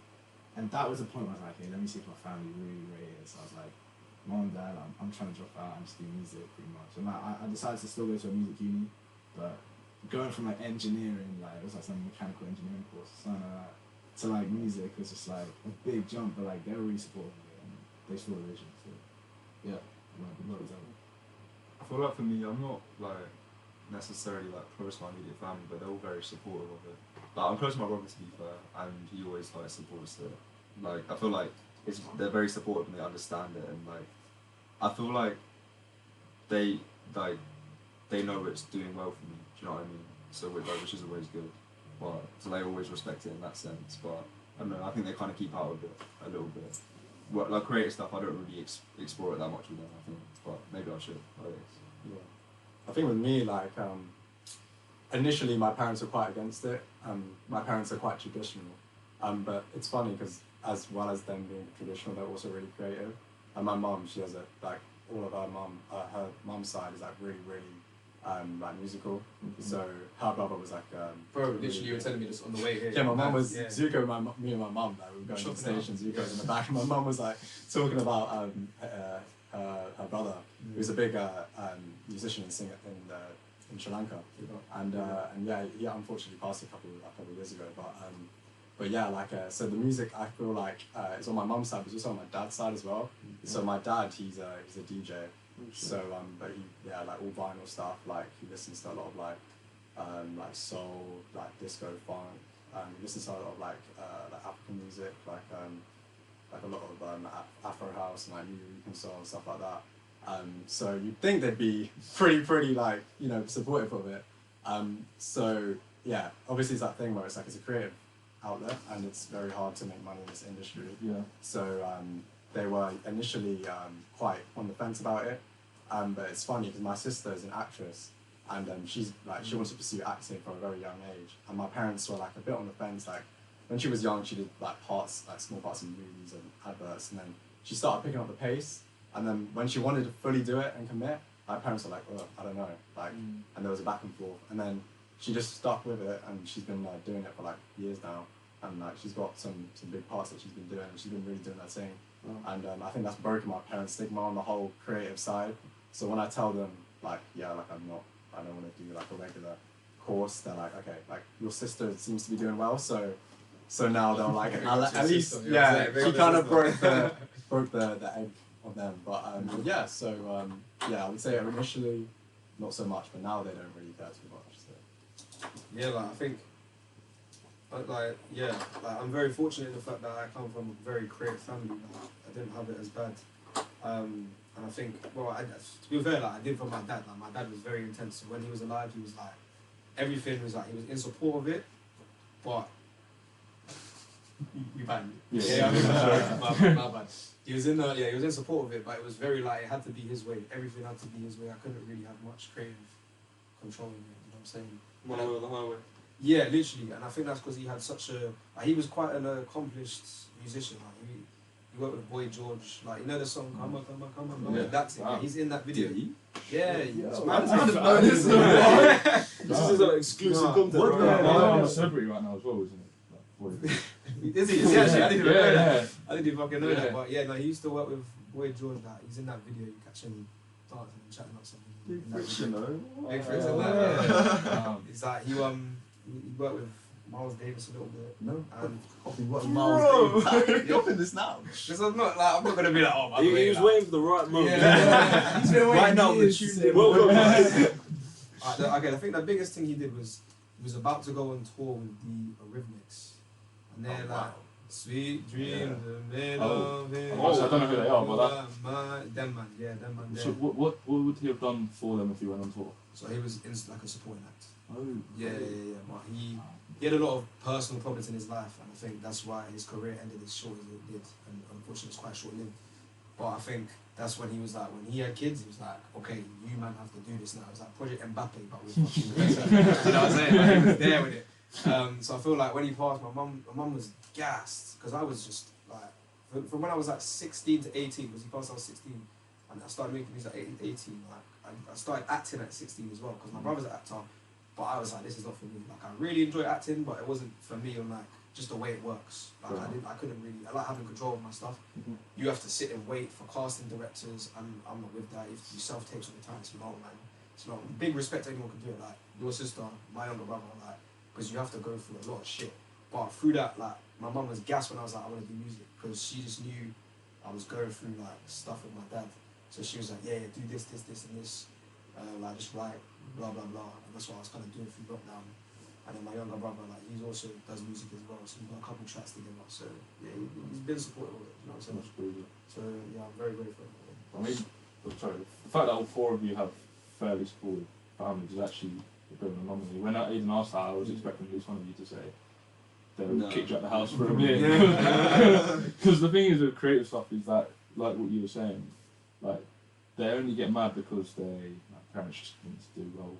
And that was the point where I was like, okay, let me see if my family really rate it. So I was like, Mom and Dad, I'm trying to drop out and just do music pretty much. And like, I decided to still go to a music uni, but going from like engineering, like it was like some mechanical engineering course or something like that, to like music was just like a big jump. But like they were really supportive of it and they saw the vision. So yeah, I feel like for me, I'm not like necessarily like close to my immediate family, but they're all very supportive of it. Like I'm close to my brother, to be fair, and he always like supports it. Like I feel like they're very supportive and they understand it, and like I feel like they know it's doing well for me. Do you know what I mean? So which is always good. But so they always respect it in that sense. But I don't know. I think they kind of keep out of it a little bit. like creative stuff, I don't really explore it that much with them, I think, but maybe I should. Yeah. I think with me, like, initially my parents were quite against it. My parents are quite traditional, but it's funny because as well as them being traditional, they're also really creative. And my mum, she has like all of her mum's side is like really like musical. So her brother was like bro, literally you were telling me this on the way here. Yeah, my mum was Zuko. Me and my mum, like we were going to the station. Zuko's in the back, and my mum was like talking about her brother, who's a big musician and singer in Sri Lanka, and yeah, he unfortunately passed a couple of years ago. But yeah, like so the music I feel like is on my mum's side, but it's also on my dad's side as well. So my dad, he's a DJ. So but he like all vinyl stuff. Like he listens to a lot of like soul, like disco, funk. He listens to a lot of like African music, like a lot of Afro house and like New Rican soul and stuff like that. So you'd think they'd be pretty like supportive of it. So yeah, obviously it's that thing where it's like it's a creative outlet and it's very hard to make money in this industry. Yeah. So they were initially quite on the fence about it, but it's funny because my sister is an actress and she's like she wants to pursue acting from a very young age, and my parents were like a bit on the fence. Like when she was young, she did like small parts in movies and adverts, and then she started picking up the pace. And then when she wanted to fully do it and commit, my parents were like, "Oh, I don't know," like, and there was a back and forth. And then she just stuck with it, and she's been doing it for like years now. And like she's got some big parts that she's been doing, and she's been really doing that thing. And I think that's broken my parents' stigma on the whole creative side. So when I tell them like, yeah, like I don't want to do like a regular course, they're like, okay, like your sister seems to be doing well, so now they're like, at least she kind of broke the egg of them. But yeah, so yeah, I would say initially not so much, but now they don't really care too much. So yeah, like I think. Like I'm very fortunate in the fact that I come from a very creative family. Like, I didn't have it as bad, and I think to be fair, like I did from my dad. Like my dad was very intense. So when he was alive, he was like everything was like he was in support of it, but you banned me. Yeah, my bad. He was in support of it, but it was very like it had to be his way. Everything had to be his way. I couldn't really have much creative control in it. You know what I'm saying? One way or the highway. Yeah, literally, and I think that's because he had such a he was quite an accomplished musician. Like he worked with Boy George, like you know the song "Come On." Yeah. That's it. Wow. He's in that video. Yeah. It's mad. I didn't know this. This is like exclusive content. I'm a celebrity right now as well, isn't it? Is he? Is he actually? I didn't even know that. I didn't even fucking know that. But yeah, no, he used to work with Boy George. That he's in that video. You catch him dancing and chatting about something. Big Fritz, you know. Big Fritz in that. Yeah. It's like he worked with Miles Davis a little bit. No. And what Miles Davis? You're in this now. Because I'm not gonna be like, oh, by the way. He was waiting for the right moment. Yeah. He's been waiting right now. Okay, I think the biggest thing he did was he was about to go on tour with the Eurythmics, and they're like, "Sweet dreams are made of it." I don't know who they are, but them man. So what would he have done for them if he went on tour? So he was in like a supporting act. Oh. Yeah. But he had a lot of personal problems in his life, and I think that's why his career ended as short as it did, and unfortunately it's quite short-lived. But I think that's when he was like, when he had kids, he was like, okay, you man have to do this now. It was like Project Mbappe, but with fucking you know what I'm saying? Like, he was there with it. So I feel like when he passed, my mum was gassed, because I was just like, from when I was like 16 to 18, because he passed I was 16, and I started making music at 18, like I started acting at 16 as well, because my brother's an actor. But I was like, this is not for me. Like, I really enjoy acting, but it wasn't for me on like just the way it works. Like, I couldn't really. I like having control of my stuff. You have to sit and wait for casting directors, and I'm not with that. If you self-tapes all the time, it's long, man. It's long. Big respect to anyone can do it. Like your sister, my younger brother, like, because you have to go through a lot of shit. But through that, like, my mum was gassed when I was like, I want to do music, because she just knew I was going through like stuff with my dad. So she was like, yeah, do this, and this. Like just write, blah blah blah, and that's what I was kind of doing through lockdown. And then my younger brother, like he also does music as well, so we've got a couple tracks together. So yeah, he's been supportive of it. You know what I'm saying? So yeah, I'm very grateful. I mean, the fact that all four of you have fairly supportive families is actually a bit of an anomaly. When Aidan asked that, I was expecting at least one of you to say they'll kick you out the house for a bit. Yeah. Because the thing is with creative stuff is that, like what you were saying, like they only get mad because parents just want to do well,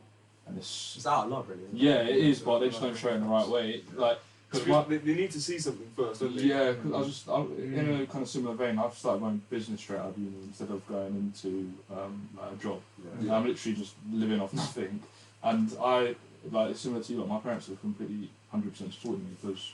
and It's out of love, really. yeah, it is, but they just don't show it in the right way. Like, Because they need to see something first, don't they? yeah, because in a kind of similar vein, I've started my own business straight out of uni instead of going into like a job. Yeah. I'm literally just living off nothing, and I like similar to you. Like my parents have completely 100% supported me because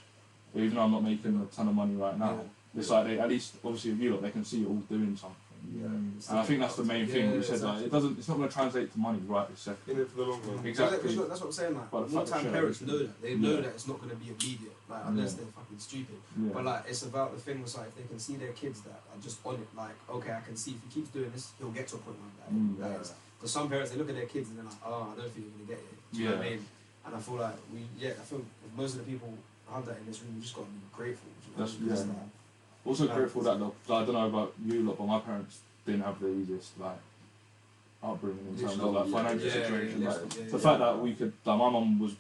even though I'm not making a ton of money right now, it's like they at least obviously with you lot they can see you're all doing something. Yeah. And I think that's the main thing. You said like it's not going to translate to money right this second. In it for the long run. Exactly. That's what I'm saying. Like, But the more fact time that parents sharing- know that they know that it's not going to be immediate, like unless they're fucking stupid. Yeah. But like, it's about the thing was like if they can see their kids that are just on it. Like, okay, I can see if he keeps doing this, he'll get to a point like that. Because some parents they look at their kids and they're like, oh, I don't think you're going to get it. Do you know what I mean? And I feel like I feel most of the people have that in this room. You just got to be grateful. That's also grateful that I don't know about you lot, but my parents didn't have the easiest like upbringing in terms of like financial situation. The fact that we could, like my mum was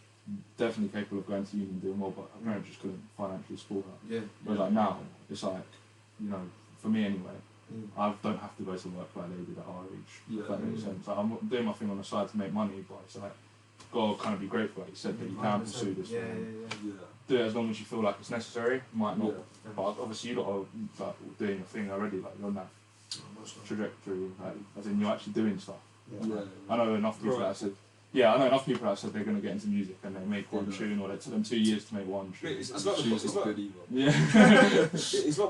definitely capable of going to uni and doing well, but her parents just couldn't financially support her. Yeah. But like now, it's like, you know, for me anyway, I don't have to go to work like they did at our age. If that makes sense. Like, I'm doing my thing on the side to make money, but it's like, gotta kind of be grateful. Like you said that you can pursue this. Do it as long as you feel like it's necessary. Might not, but obviously you lot are like, doing your thing already. Like you're on that trajectory, like, as in you're actually doing stuff. I know enough people that said. Yeah, I know enough people that said they're going to get into music and they make one tune, or it took them 2 years to make one tune. It's not the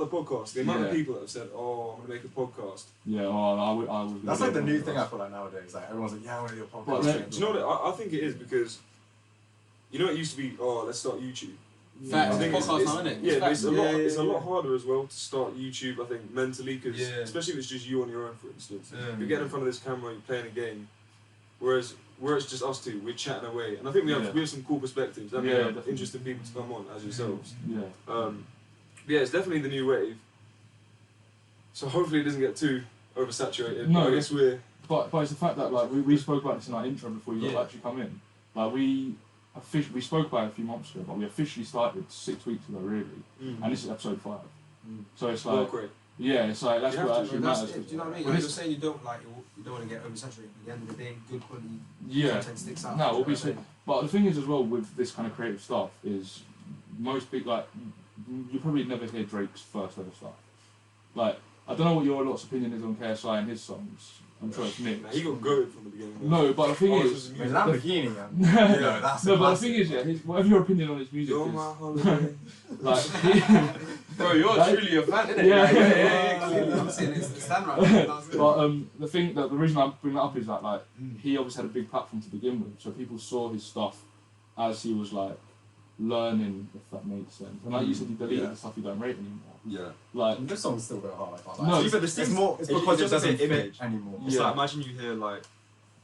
podcast. The amount of people that have said, "Oh, I'm going to make a podcast." Yeah, well, I would. That's like the new thing I feel like nowadays. Like everyone's like, "Yeah, I want to do a podcast." But, Do you know what? I think it is because you know it used to be, "Oh, let's start YouTube." Facts. I think Podcast now, innit? Yeah, but it's Facts. a lot harder as well to start YouTube. I think mentally, because especially if it's just you on your own, for instance, you're getting in front of this camera, you're playing a game, whereas where it's just us two, we're chatting away, and I think we have some cool perspectives. I mean, interesting people to come on as yourselves. It's definitely the new wave. So hopefully it doesn't get too oversaturated. No, I guess we're. But it's the fact that like we spoke about this in our intro before you actually come in. Like we spoke about it a few months ago, but we officially started 6 weeks ago, really, and this is episode 5. So it's like, it's like that's what actually matters. Do you know what I mean? You're saying you don't want to get oversaturated. At the end of the day, good quality content sticks out. No, obviously. But the thing is as well with this kind of creative stuff is most people like you probably never hear Drake's first ever stuff. Like I don't know what your lot's opinion is on KSI and his songs. I'm sure it's mixed. He got goated from the beginning. No, but the thing is, Lamborghini, man. No, but the thing is, whatever your opinion on his music is, like, bro, you're truly a fan, innit? Yeah. Clearly, I'm saying it's the stand right. But the reason I bring that up is that like he obviously had a big platform to begin with, so people saw his stuff as he was like learning, if that makes sense. And like you said, he deleted the stuff you don't rate anymore. Yeah. Like this song's still very hard. No, but it's because it doesn't fit image anymore. It's like imagine you hear like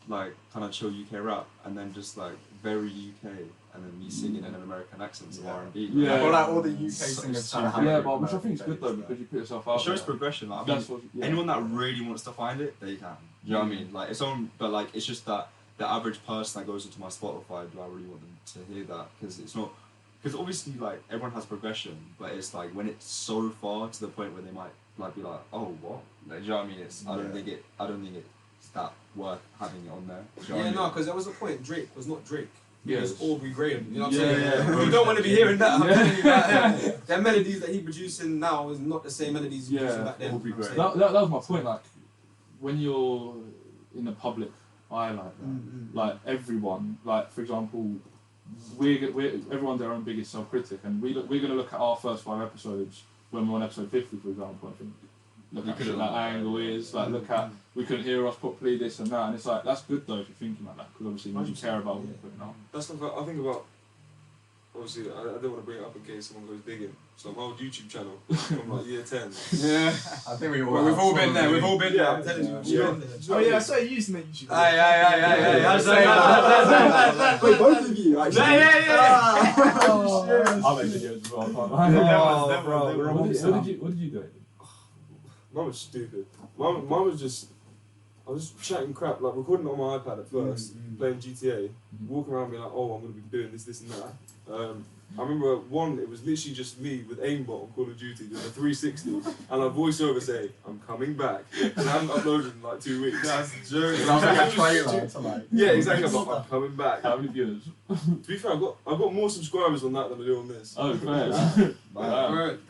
kind of chill UK rap and then just like very UK and then you singing in an American accent of R&B. Yeah. I feel like all the UK singers trying to have but which I think is good though because you put yourself out. It shows progression. Like, I mean, anyone that really wants to find it, they can. Do you know what I mean? Like it's on, but like it's just that the average person that goes into my Spotify, do I really want them to hear that? Because it's not. Because obviously, like everyone has progression, but it's like when it's so far to the point where they might like be like, "Oh, what?" Like, do you know what I mean? I don't think it's that worth having it on there. Because there was a point. Drake was not Drake. It was Yes. Aubrey Graham. You know what I'm saying? You don't want to be hearing that. I'm telling you that. The melodies that he's producing now is not the same melodies he produced back then. Aubrey You know what I'm Graham. saying? That was my point. Like when you're in the public eye like that, like everyone, like for example. We're everyone's their own biggest self-critic, and we're going to look at our first 5 episodes when we're on episode 50, for example. I think look at shit that angle is like look at we couldn't hear us properly, this and that, and it's like that's good though if you're thinking like that because obviously you care about what you're putting out. That's something I think about. Obviously, I don't want to bring it up in case someone goes digging. So my old YouTube channel from like year 10. Yeah, I think we've all been there. We've all been there. I'm telling you. Oh yeah, I saw you used to make YouTube. Wait, both of you actually. I make videos as well. What did you do? Mum was stupid. Mum was just. I was just chatting crap, like recording it on my iPad at first, playing GTA, walking around being like, oh, I'm going to be doing this and that. I remember one, it was literally just me with aimbot on Call of Duty doing a 360 and a voiceover say, I'm coming back. And I haven't uploaded in like 2 weeks. That's a joke. Yeah, exactly. I'm coming back. How many viewers? To be fair, I've got more subscribers on that than I do on this. Oh, fair. You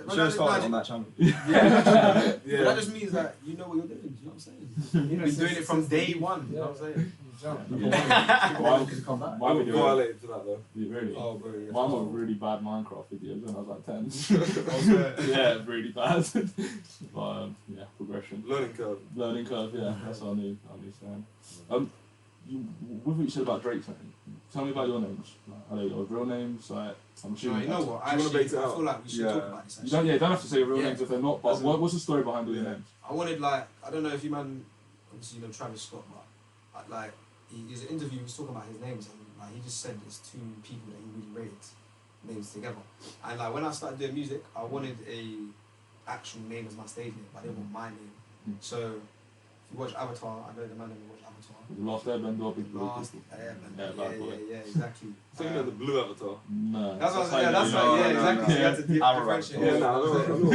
should have started on that channel. Yeah. But that just means that you know what you're doing. Do you know what I'm saying? You've been doing it from day one. You know what I'm saying? Why would you come back? I got violated for that though. Yeah, really? Oh, bro. Yeah. Mine were really bad Minecraft videos when I was like 10. Okay. Yeah, really bad. But yeah, progression. Learning curve. Learning curve, yeah, that's what I knew saying. With what you said about Drake's name, tell me about your names. Like, are they your real names? Like, I'm assuming. You know what? I feel like we should talk about this. You don't have to say your real names if they're not, but what's the story behind all your names? I wanted, like, I don't know if you obviously you know Travis Scott, but like, he's an interview, he was talking about his names, and like, he just said there's 2 people that he really rated names together. And like, when I started doing music, I wanted a actual name as my stage name, but I didn't want my name. So if you watch Avatar, I know the man never watched Avatar. The Last Airbender, Big Blue. Yeah, exactly. I think you know the blue avatar. No. That's what I was saying, exactly. So you had to differentiate. Yeah, no, I know.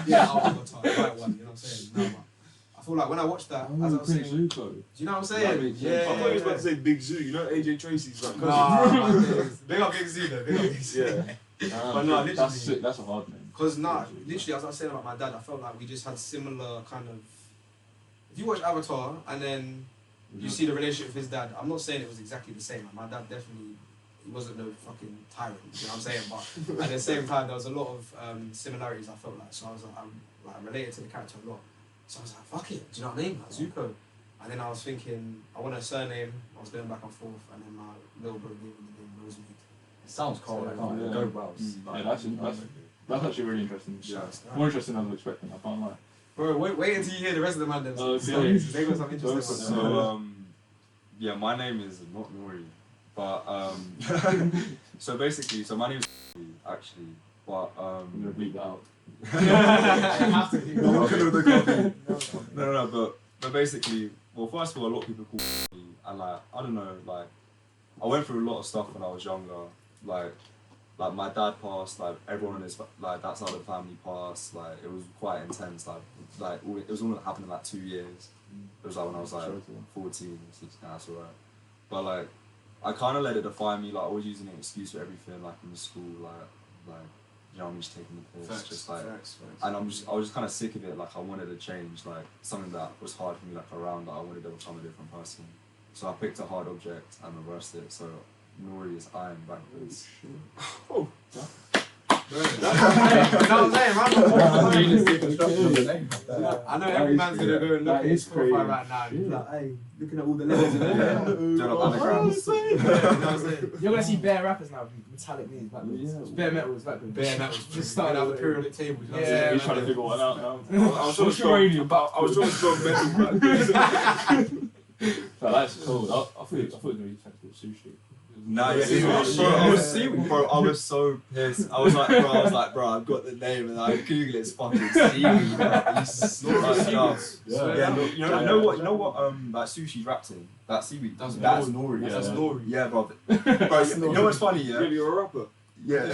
Yeah, Avatar, the right one, you know what I'm saying? No, but I feel like when I watched that, as I was saying, Zuko. do you know what I'm saying? I thought you was about to say Big Zoo. You know AJ Tracy's like cousin. Big up Big Z though, big up Big Z. Yeah. But no, literally. That's a hard name. Because literally, as I was saying about my dad, I felt like we just had similar kind of. If you watch Avatar and then you see the relationship with his dad, I'm not saying it was exactly the same. Like, my dad definitely, he wasn't no fucking tyrant. You know what I'm saying? But at the same time, there was a lot of similarities. I felt like, so I was like, I related to the character a lot. So I was like, fuck it. Do you know what I mean? Like Zuko. And then I was thinking, I want a surname. I was going back and forth, and then my little bro gave me the name Rosemeid. It sounds cool. So, I can't go well. Yeah, that's actually really interesting. Yeah. More interesting than I was expecting. I can't lie. Bro, wait until you hear the rest of the man. They got some interesting ones. So yeah, my name is not Nori, but so basically, my name is actually, but I'm gonna bleep that out. No, but basically, well, first of all, a lot of people call me, and like, I don't know, like, I went through a lot of stuff when I was younger, like my dad passed, like everyone in his, like that side of the family passed, like it was quite intense, like it was all happened in like 2 years. It was like when I was like 14, 16, that's alright. But like, I kind of let it define me, like always using an excuse for everything, like in the school, like you know, I'm just taking the piss, just like, and I was just kind of sick of it. Like I wanted to change, like something that was hard for me, like around that I wanted to become a different person. So I picked a hard object and reversed it. So Nori is iron backwards. Oh. I know every man's gonna go and look at his profile right now and be like, hey, looking at all the letters in there. You're gonna see bare rappers now with metallic knees backwards. Bare metal is backwards. Bare metal. Just started out the periodic table. Yeah, he's trying to figure one out now. I was trying to strong metal back. So that's cool. I thought it was going to be called sushi. Nah, yeah, seaweed, bro. I was so pissed. I was like, bro, I've got the name, and I Google it's fucking seaweed. You know what? That sushi's wrapped in. That seaweed. That's Nori. That's Nori. Yeah, bro. Bro, you know what's funny? Yeah. You're a rapper. Yeah.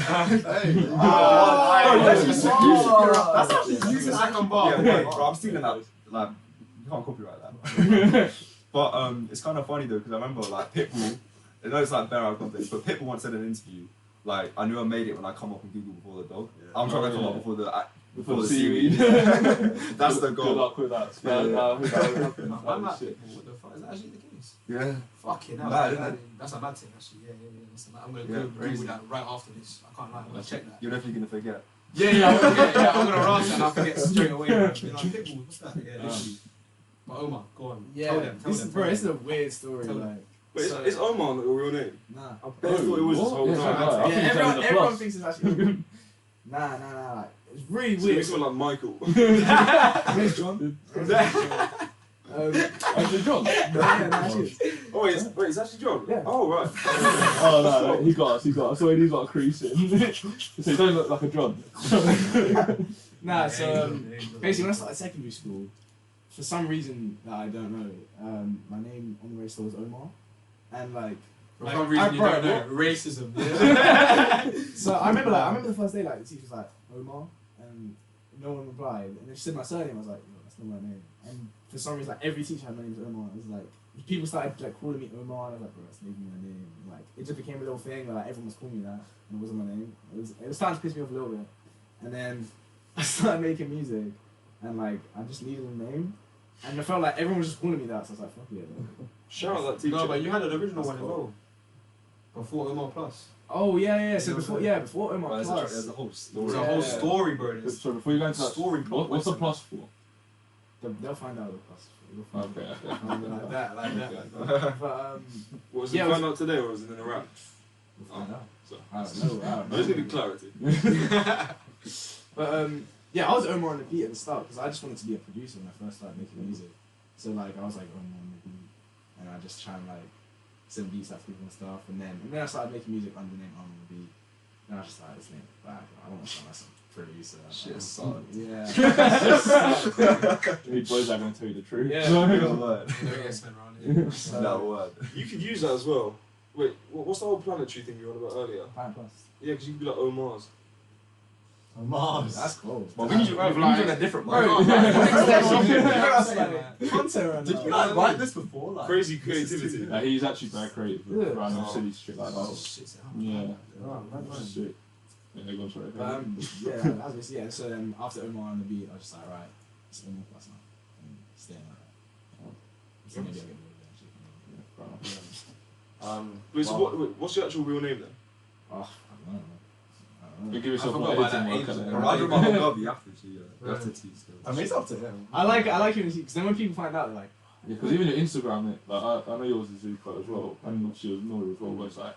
That's actually using Icon Bar. Yeah, bro, I'm stealing that. Like, you can't copyright that. But it's kind of funny though, because I remember like Pitbull. I know it's like bare out context, but Pitbull once said in an interview, like, I knew I made it when I come up on Google before the dog. Yeah. I'm trying to come up before the seaweed. That's the goal. Good luck with that. I'm like, what the fuck? Is that actually the case? Yeah. Fucking hell. That's a bad thing, actually. Yeah. I'm going to Google that right after this. I can't lie. I'm going to check that. You're definitely going to forget. Yeah, I'm going to rant and I'll forget straight away. Be like, Pitbull, what's that? Yeah, literally. But Omar, go on. Yeah, tell them. Bro, this is a weird story. But is Omar not your real name? Nah. I bet thought it was this whole time. Everyone thinks it's actually. Nah. It's really weird. It's like Michael. Where's John? Is it John? Oh, it's actually John? Yeah. Oh, right. Oh, no, he's got us. So he's got a crease in. So he don't look like a John. Nah, so basically when I started secondary school, for some reason that I don't know, my name on the race was Omar, and like. For some reason you don't know. Racism. So I remember the first day, like, the teacher was like, Omar, and no one replied. And then she said my surname, I was like, no, that's not my name. And for some reason, like, every teacher had my name as Omar. It was like, people started, like, calling me Omar, and I was like, bro, that's not even my name. And, like, it just became a little thing, like, everyone was calling me that, and it wasn't my name. It was starting to piss me off a little bit. And then I started making music, and, like, I just needed a name. And I felt like everyone was just calling me that, so I was like, fuck it. Shout out that teacher. No, but you had an original one as well. Before Omar Plus. Oh yeah. So before Omar Plus. There's a whole story. There's a whole story, bro. So before you go into that, story, what's the plus for? They'll find out the plus. Okay. Like that. But What was it found out today, or was it in a rap? we'll find out. So, I don't know. I just needed clarity. But yeah, I was Omar on the beat at the start because I just wanted to be a producer when I first started making music. So like I was like Omar on the beat, and I just try and like send beats out to people and stuff. And then I started making music under the name Omar on the beat. And I just started this name back. I don't want to sound like some producer. Shit, solid. Yeah. These boys are going to tell you the truth. Yeah. No word. So, No word. You could use that as well. Wait, what's the whole planetary thing you were on about earlier? Planet Plus. Yeah, because you could be like Omar's. Mars. That's cool. Well, we need you on a different Bro, Did you like write this before? Like, Crazy creativity. He's actually very creative with Yeah. random silly shit like that. Yeah. Oh, that's Shit. Yeah, go on, sorry. yeah. So then after Omar on the beat, I was just like, right, it's Omar Plus now, and staying like that. So maybe I'll get more of that. Wait, so what's your actual real name then? Oh, I don't know. You give yourself I more forgot editing about work. that at I the don't end. know about you have to, you have to teach them. I mean, it's up to him. I like hearing because then when people find out, they're like, Yeah, because even your Instagram, like I know yours is Zuko as well, and obviously yours is Nori as well, but it's like,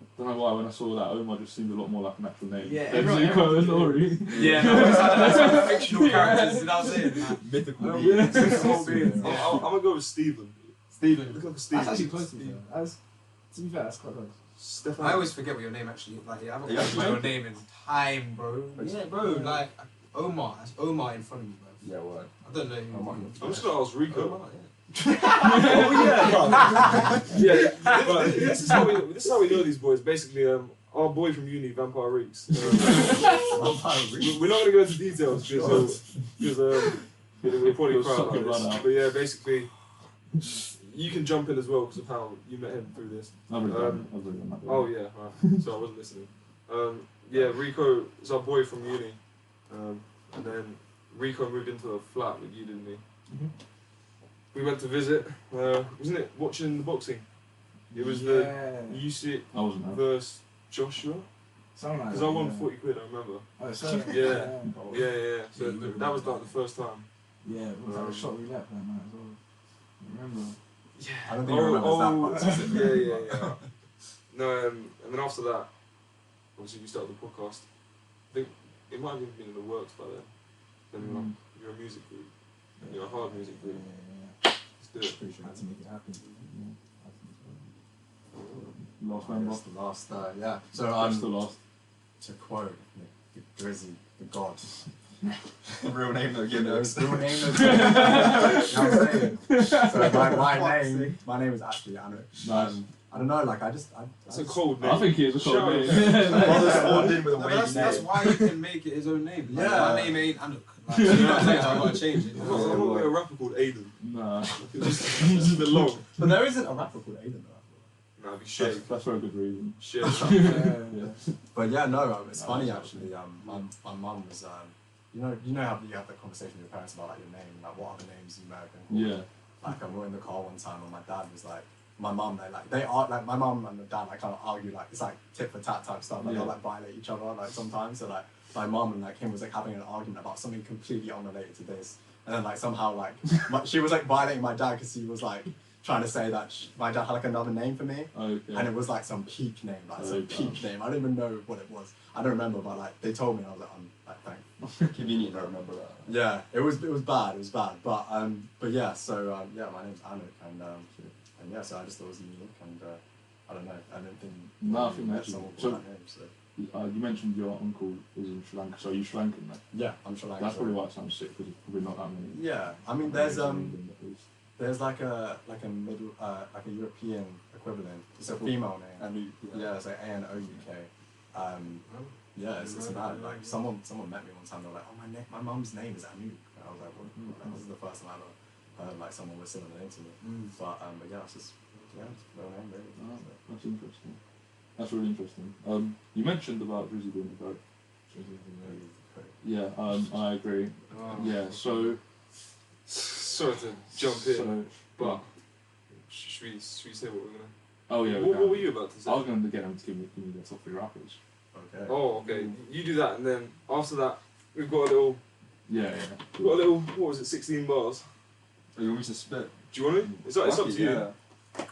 I don't know why when I saw that Omar just seemed a lot more like an actual name. Yeah, than everyone- Zuko and Nori. Yeah, no, that's like fictional characters, that's it. Mythical I'm beings. gonna go with Stephen. Stephen. Look like a Stephen. that's actually close to me. To be fair, that's quite close. Stefan. I always forget what your name actually is. Like, I haven't Yeah, forgotten your name in time, bro. Yeah, bro. Like, Omar. That's Omar in front of me, bro. Yeah, word. I don't know who. Omar. I'm just gonna ask Rico. Omar, Yeah, but this is how we know these boys. Basically, our boy from uni, Vampire Reeks. We're not gonna go into details because we probably You'll cry suck your about blood this. out. But yeah, basically, you can jump in as well because of how you met him through this. I've already done that. Oh yeah, right. So I wasn't listening. Yeah, Rico is our boy from uni, and then Rico moved into a flat with you, didn't he? Mm-hmm. We went to visit. Wasn't it watching the boxing? It was the UC I wasn't there. versus Joshua. Something like Because that. I won 40 quid. I remember. Oh, so, Yeah. So Yeah, you would've that was remembered like the first time. Yeah, it was like a shot roulette that night as well. I remember. I don't think I remember that part specifically. Yeah. No, and then after that, obviously we started the podcast. I think it might have even been in the works by then. Then we were like, you're a music group. You're a hard music group. Yeah. Let's do it. Pretty sure I had to make it happen. Last member. That's the last, yeah. So I'm still lost. to quote the Drizzy, the god. Real name though, you know. Real name of So my name is actually Anuk. Nice. I don't know, like I It's a just cold name. I think he is a Shout cold out. name. Brother spawned in with a No, wavy that's name. why he can make it his own name. Like, Yeah. my name ain't Anuk. Like, you know what I'm saying? So I gotta change it. I'm not going to be a rapper called Aiden. Nah, It's just a bit long. But there isn't a rapper called Aiden though. Nah, it'd be shit. that's for a good reason. Shit. Yeah. But yeah, no, it's funny actually. My mum was, you know how you have that conversation with your parents about like your name, like what other names you know. Yeah. Like we were in the car one time and my dad was like, my mum, they are like my mum and the dad like kind of argue like it's like tit for tat type stuff. Like Yeah. they'll like violate each other like sometimes. So like my mum and like him was like having an argument about something completely unrelated to this. And then like somehow like she was like violating my dad because he was like trying to say that my dad had like another name for me. Okay. And it was like some peak name, like some Okay. peak name. I don't even know what it was. I don't remember, but like they told me, and I was like, thanks. Convenient, I remember that. Yeah, it was bad. It was bad. But yeah. So yeah, my name's Anuk, and yeah, so I just thought it was unique, and I don't know. I don't think No, I think met that's someone so. called that name. So you mentioned your uncle is in Sri Lanka, so are you Sri Lankan, mate? Yeah, I'm Sri Lankan. That's probably why it sounds sick, because there's probably not that many. Yeah, I mean, there's like a middle like a European equivalent. It's a female name. Anuk. Yeah, it's like ANOUK. Yeah, it's about like someone met me one time. They were like, "Oh, my mum's name is Anuk." And I was like, "What?" This is the first time I ever heard like someone with similar name to me. But yeah, it's just no name really. That's interesting. That's really interesting. You mentioned about Drizzy being the goat. Yeah, I agree. Yeah, so. Sorry to jump in, So, but should we say what we're gonna? Oh yeah. What were you about to say? I was going to get them to give me their top 3 rappers. Okay. Oh, okay. You do that, and then after that, we've got a little. Yeah. We've got a little. What was it? 16 bars. Oh, you want me to spit? Do you want it? It's up to you. Yeah.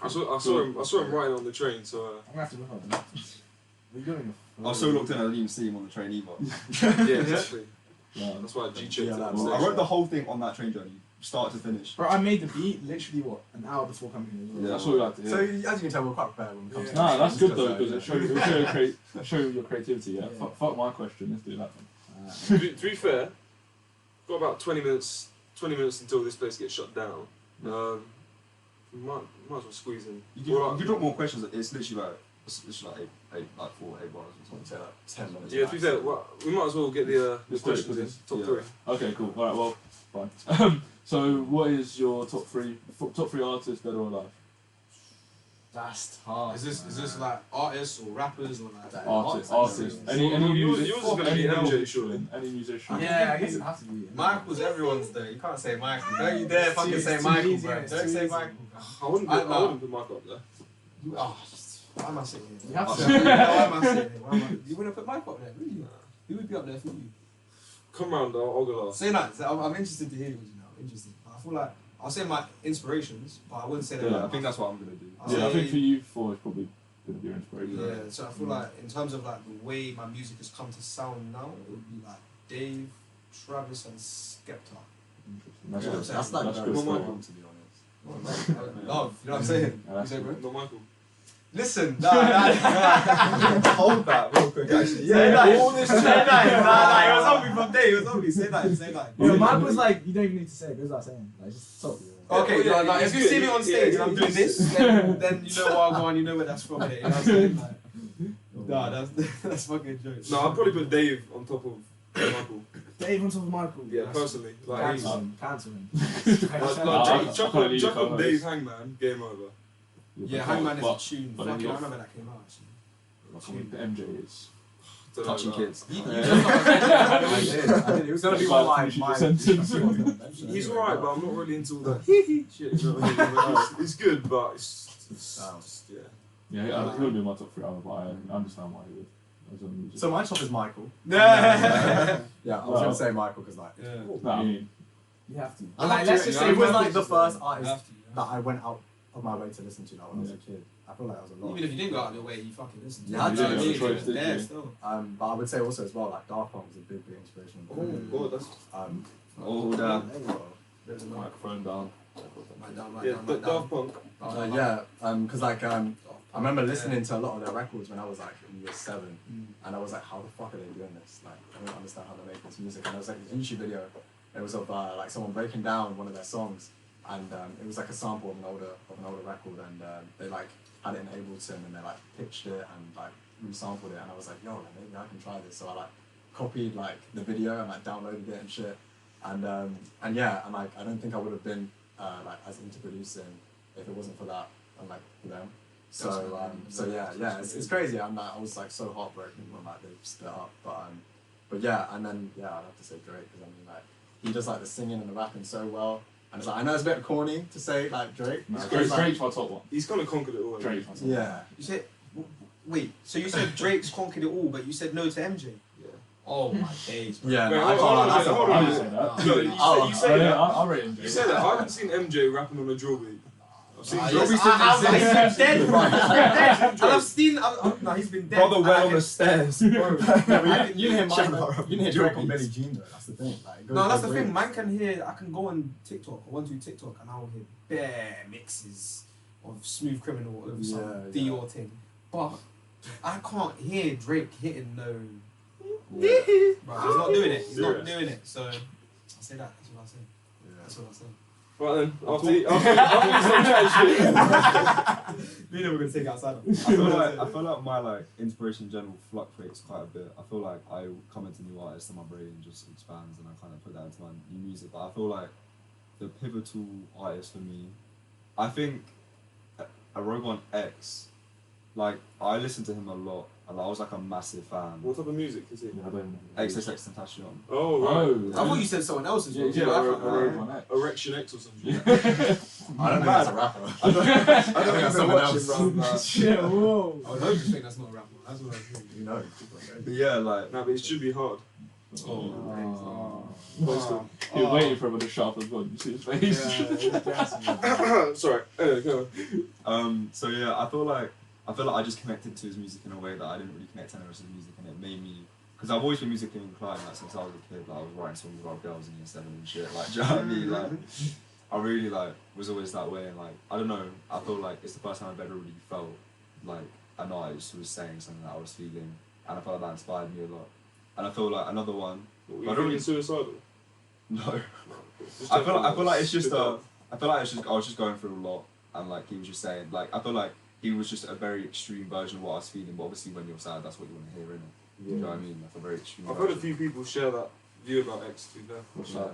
I saw him writing on the train, so. I'm gonna have to look up that. What are you doing? I was so locked in I didn't even see him on the train either. Yeah, exactly. Yeah. That's why G checked Yeah, it. that's- on I stage. wrote the whole thing on that train journey, start to finish. Bro, I made the beat literally an hour before coming here. Yeah. That's all we like to hear. So as you can tell, we're quite prepared when it comes to. No, that's good though, So, because yeah. it shows your creativity. Yeah. Yeah. Fuck my question. Let's do that then. To be fair, got about 20 minutes until this place gets shut down. Might as well squeeze in. You can drop more questions. It's literally like like 4 8 bars or something. Say like 10 minutes. Yeah, to be fair, we might as well get the Let's do it, questions in. please. Top Yeah. 3. Okay, cool. All right, well, fine. So, what is your top three artists, dead or alive? That's hard. Is this like artists or rappers or like Artists. Any Yours music? is gonna be any MJ, musician, surely. Any musician? Yeah, I guess it'd have to be. Michael's everyone's there. You can't say Michael. Don't you dare fucking It's say too Michael, easy, bro. it's Don't too say easy. Michael. I wouldn't put Michael up there. Why am I sitting here? You have to. Why am I sitting here? You wouldn't put Michael up there, really? Who would be up there for you? Come round, I'll go last. Say that. I'm interested to hear yours now. Interested. I feel like I'll say my inspirations, but I wouldn't say that. Yeah, I think that's what I'm gonna do. Yeah, I think for you 4 is probably going to be your inspiration. Yeah, so I feel like in terms of like the way my music has come to sound now, it would be like Dave, Travis, and Skepta. Interesting. That's Yeah, good. That's like That's very good. small, Michael. to be honest. Love, you know what I'm saying? Yeah, that's You say, bro? Not Michael. Listen, Hold that real quick, actually. Say that. All this Say chat. that. Nah, it was on me from day. It was on me. Say that. Yo, mine was like, you don't even need to say it. It goes without saying. Like, just talk. Okay, Yeah, like, it's if you good. see me on stage and I'm doing this, then you know what I'm on, you know where that's from. You know what I'm saying? Like, nah, that's fucking jokes. No, I'd probably put Dave on top of Michael. Dave on top of Michael. Yeah, personally. Like, Cancel him. Cancel him. I Chuck on can't Dave Hangman, game over. Yeah, Hangman is a But- tune. but Fucking, then I you're- remember that came out actually. I mean, the MJ is. Don't know Touching about- kids. I did. It was gonna be one of my Sentence. He's alright, but I'm not really into all that shit. You know what I mean? Like, it's good, but it's just yeah. Yeah, he would be in my top 3 album, but I understand why he would. As a musician. So my top is Michael. Yeah. Yeah, I was gonna say Michael because like No, I mean, You have to. I Like, have let's to, just it say was one like the artist- first You artist have to. that I went out of my way to listen to like when I was a kid. I feel like that was a lot. Even if you didn't go out of your way, you fucking listened. Yeah, I You know did. what I mean? Yeah, choice, did Yeah, you? still. But I would say also as well like Daft Punk was a big inspiration. Oh god, that's Oh, damn. There's a mic. microphone down. Mic down, mic yeah. down, mic down. Daft Punk. Because I remember listening to a lot of their records when I was like in year 7, and I was like, how the fuck are they doing this? Like, I don't understand how they make this music. And there was like this YouTube video. It was of like someone breaking down one of their songs, and it was like a sample of an older record, and they like had it in Ableton, and they like pitched it and like resampled it, and I was like, yo, maybe I can try this. So I like copied like the video and like downloaded it and shit, and yeah, and like I don't think I would have been like as into producing if it wasn't for that and like for them. So yeah, it's crazy. I was like so heartbroken when like they split up, but yeah, and then yeah, I'd have to say Drake because I mean like he does like the singing and the rapping so well, and it's like I know it's a bit corny to say like Drake. No, It's Drake's like, my top 1. He's kind of conquered it all. Drake's my top 1. yeah. You said, wait, so you said Drake's conquered it all, but you said no to MJ? Yeah. Oh my days, bro. Yeah, Wait, no, hold I on, can't. That's hold a on, I hold didn't on. say that. No, you say that. I'll rate him. You say that. I haven't seen MJ rapping on a drill beat. I've seen drill Yes, beats. he's been dead, bro. He's been dead. And I've seen, no, he's been dead. Brother went on the stairs. You didn't hear Drake on Billie Jean though. That's the thing. Like, it goes No, that's the both thing. ways. Man can hear. I can go on TikTok. I want to TikTok, and I'll hear bare mixes of Smooth Criminal of some Yeah, Dior thing. But I can't hear Drake hitting no. Bro, he's not doing it. He's not doing it. So I'll say that. That's what I'll say. That's what I'll say. Right then, after you stop chatting shit. We know we're gonna take it outside. I feel like my like inspiration in general fluctuates quite a bit. I feel like I come into new artists and my brain just expands and I kind of put that into my new music. But I feel like the pivotal artist for me, I think a Rogan X, like I listened to him a lot and I was like a massive fan. What type of music is he? I don't know. XXXTentacion. Oh, right. I thought you said someone else's. Erection X or something. I don't think that's a rapper. I don't think that's someone else. Shit, whoa. I know you think that's not a rapper. That's what I think. You know. But yeah, like Nah, but it should be hard. You're waiting for him to shout as well. You see his face. Sorry. Go on. so yeah, I feel like I just connected to his music in a way that I didn't really connect to anyone else's music, and it made me, because I've always been musically inclined, like since I was a kid. Like I was writing songs about girls in year 7 and shit. Like, do you know what I mean? Like, I really like was always that way, and like I don't know. I feel like it's the first time I've ever really felt like an artist who was saying something that I was feeling, and I felt like that inspired me a lot. And I feel like another one. Were you feeling suicidal? No. I feel like it's just I was just going through a lot, and like he was just saying, like I feel like he was just a very extreme version of what I was feeling. But obviously, when you're sad, that's what you want to hear, innit? Yeah. You know what I mean? Like a very extreme. I've heard a few people share that view about X, to be fair. What's Yeah. that?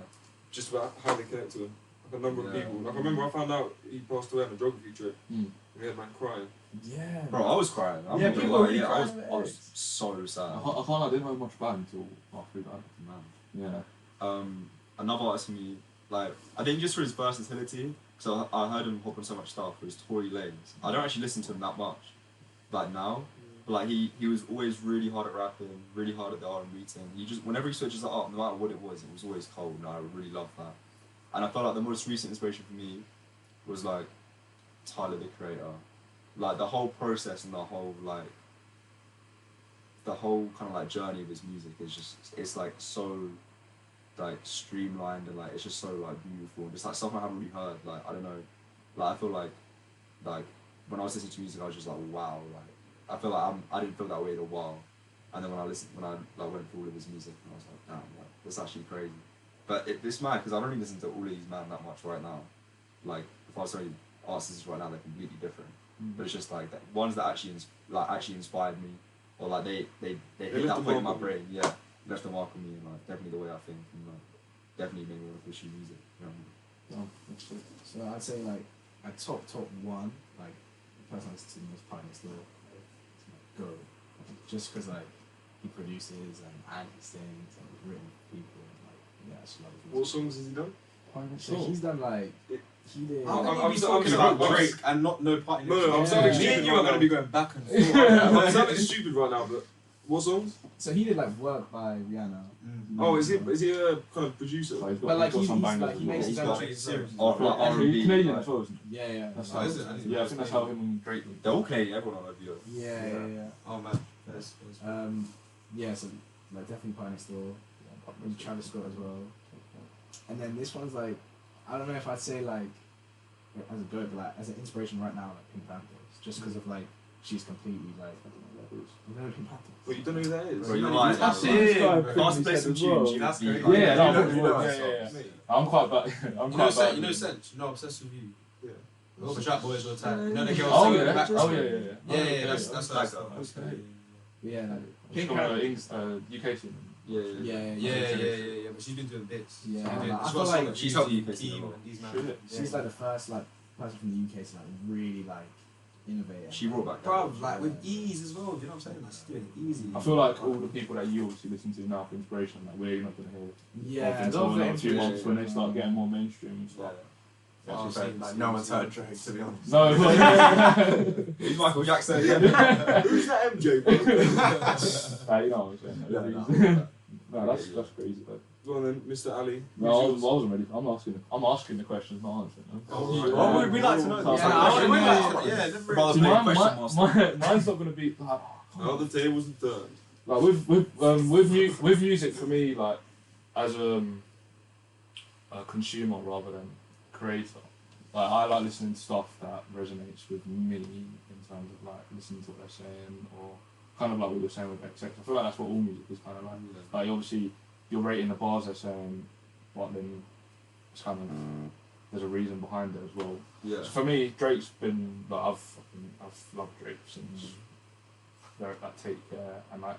Just about how they connect to him. Like a number of Yeah. people. Like I remember I found out he passed away on a geography trip. Mm. And we had a man crying. Yeah. Bro, I was crying. I'm Yeah, not gonna people lie, really yeah, cry I over was X. so sad. I can't lie, I didn't know much about him until after that. Man. Yeah. Another artist for me, like I think just for his versatility, because I heard him hop on so much stuff, was Tory Lanez. I don't actually listen to him that much, like now, but like he was always really hard at rapping, really hard at the R&B thing. He just, whenever he switches it up, no matter what it was always cold, and I really loved that. And I felt like the most recent inspiration for me was like Tyler, the Creator. Like the whole process and the whole kind of like journey of his music is just, it's like so like streamlined and like it's just so like beautiful and just like something I haven't really heard. Like I don't know, like I feel like when I was listening to music I was just like wow, like I feel like I didn't feel that way in a while, and then when I went through all of his music and I was like damn, like that's actually crazy. But it's mad because I don't really listen to all of these man that much right now. Like if I was telling artists right now, they're completely different. But it's just like the ones that actually inspired me, or like they hit that point in my brain. Yeah, left a mark on me, and like definitely the way I think, and like definitely made me want to pursue music. You know what I mean? So I'd say like a top one, like the person I listen to the most part next door, Go, just because like he produces and he sings and he's written for people, and like yeah, I just love his What music. songs has he done? So he's done like he did. I'm talking about Drake and not no party. No, I'm sounding Me stupid and you right are now. going to be going back and forth. I'm sounding stupid right now, but what songs? So he did like Work by Rihanna. Oh, is he a kind of producer? So he's got, But like he's got he, some he's bangers like as he well. makes He's his got- own. Serious. Or like He's R&B. Canadian like, as well, isn't Yeah. That's Oh, how, is it? yeah, I think that's how him and Drake. they're all Canadian. Everyone on that video. Yeah. Oh man. Yeah, so like definitely Pie Next Door, and Travis Scott as well. And then this one's like, I don't know if I'd say like as a goat, but like as an inspiration right now, like Pink Panthers, just because of like she's completely like, you know Pink Panthers. Well, you don't know who that is? Bro, you're lying. That's Like, it. if I was to play some tunes, you That's would be crazy. like, Yeah, no, you know yeah. I'm quite bad. I'm You know, quite bad. you know Sense. You know Obsessed with You. Yeah. All the trap boys all the time. You know the girls Oh singing in yeah, the back. yeah. That's Like that. that. Yeah, like She's Pink got Panthers. UK scene. Yeah. Yeah. But she's been doing bits. Yeah, She's been doing- like, I she's feel got a like song with she's helped Team UK scene a and lot. these man. Shit. She's like the first like person from the UK to like really like innovate. She brought back that. Bro, like with ease as well. You know what I'm saying? Like she's doing it easy. I feel like all the people that you obviously listen to now for inspiration, like we're not going to hear Yeah, until those are another 2 months inspiration. when they start getting more mainstream and Yeah. stuff. Oh, Like, same. no one's heard Drake, to be honest. No, He's Micheal Jackson. Who's that MJ, bro? you know what I'm saying. No, that's crazy. But Go on then, Mr. Ali. no, I wasn't ready. I'm asking the questions, not answering them. Oh, we'd like to know this. Yeah, I wanna know. Yeah, never. Brother, See, play mine- question master. mine's not going to be like, Now the tables are turned. like with music for me, like as a consumer rather than creator, like I like listening to stuff that resonates with me in terms of like listening to what they're saying, or kind of like what you're saying with XX. I feel like that's what all music is kind of like. Like obviously you're rating the bars they're saying, but then it's kind of there's a reason behind it as well. Yeah. So for me, Drake's been like I've loved Drake since like Take Care, and like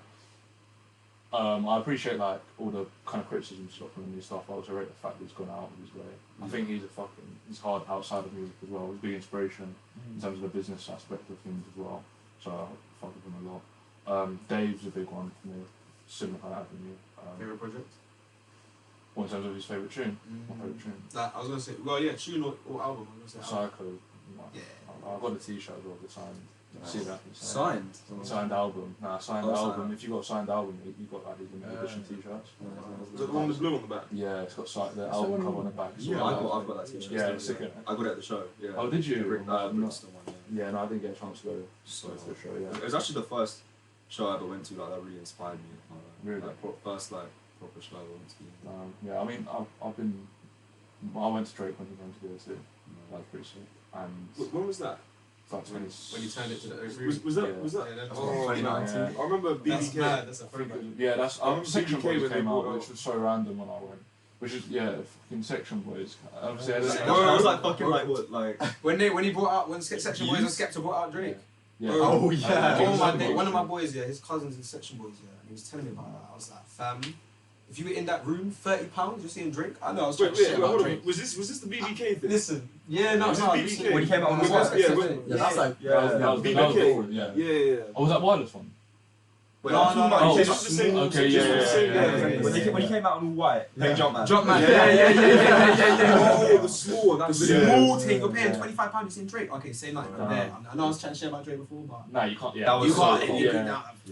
I appreciate like all the kind of criticisms he's got from the new stuff. I also rate the fact that he's gone out of his way. I think he's hard outside of music as well. He's a big inspiration in terms of the business aspect of things as well. So I fuck with him a lot. Dave's a big one for me. Similar kind of avenue. Favorite project? What in terms of his favourite tune? My favourite tune. Like, I was gonna say, well, yeah, tune or album. I was gonna say album. Psycho. Yeah. I've got a T-shirt as well. The signed. See that? Signed? Signed album. Nah, signed Oh, album. signed. If you got a signed album, you got like these limited edition T-shirts. Is that the one with blue on the back? Yeah, it's got the album cover on the back. Yeah, I've got that T-shirt. Yeah, it's sick. I got it at the show. Yeah. Oh, did you? Brixton one. Yeah, no, I didn't get a chance to go So to the show. Yeah. it was actually the first show I ever went to. Like that really inspired me. Really? Like first like proper show I went to. Yeah, I mean, I went to Drake when he came to do it too. That was pretty sick. And When was that? like 20. When he turned it to the Was that? Yeah. Was that? Yeah, that's Oh, 2019. I remember That's BBK. mad. That's a throwback. Yeah, that's I remember Section BBK Boys when they came out, brought which out- was so random when I went. Which is fucking Section Boys. Obviously, I Yeah. didn't- I was like fucking like what like. When he brought out when Section Boys and Skepta brought out Drake. Yeah. Oh, yeah. Oh my Section day, Boys, one of my yeah. boys, yeah, his cousins in Section Boys, yeah, and he was telling me about that. I was like, fam, if you were in that room, £30, you're seeing Drake. I know I was trying to shit about hold Drake. on. Was this the BBK thing? Listen, yeah, no, Was no, it listen. BBK? When he came out on the Was wireless. that- yeah, Yeah, that's like Yeah. That was BBK. different, yeah. Yeah. Oh, was that wireless one? Wait, No, I'm talking no, about no, he It's came just out- the same. Okay, just yeah, the same. yeah. When he came out on all white, playing Jumpman. Jumpman, Oh, the small one. That's The video. small thing, you're paying £25, you're seeing Drake. Okay, same like No. there. I know I was trying to share about Drake before, but Nah, you can't. Yeah, That was you so can't. cool. You Yeah. can,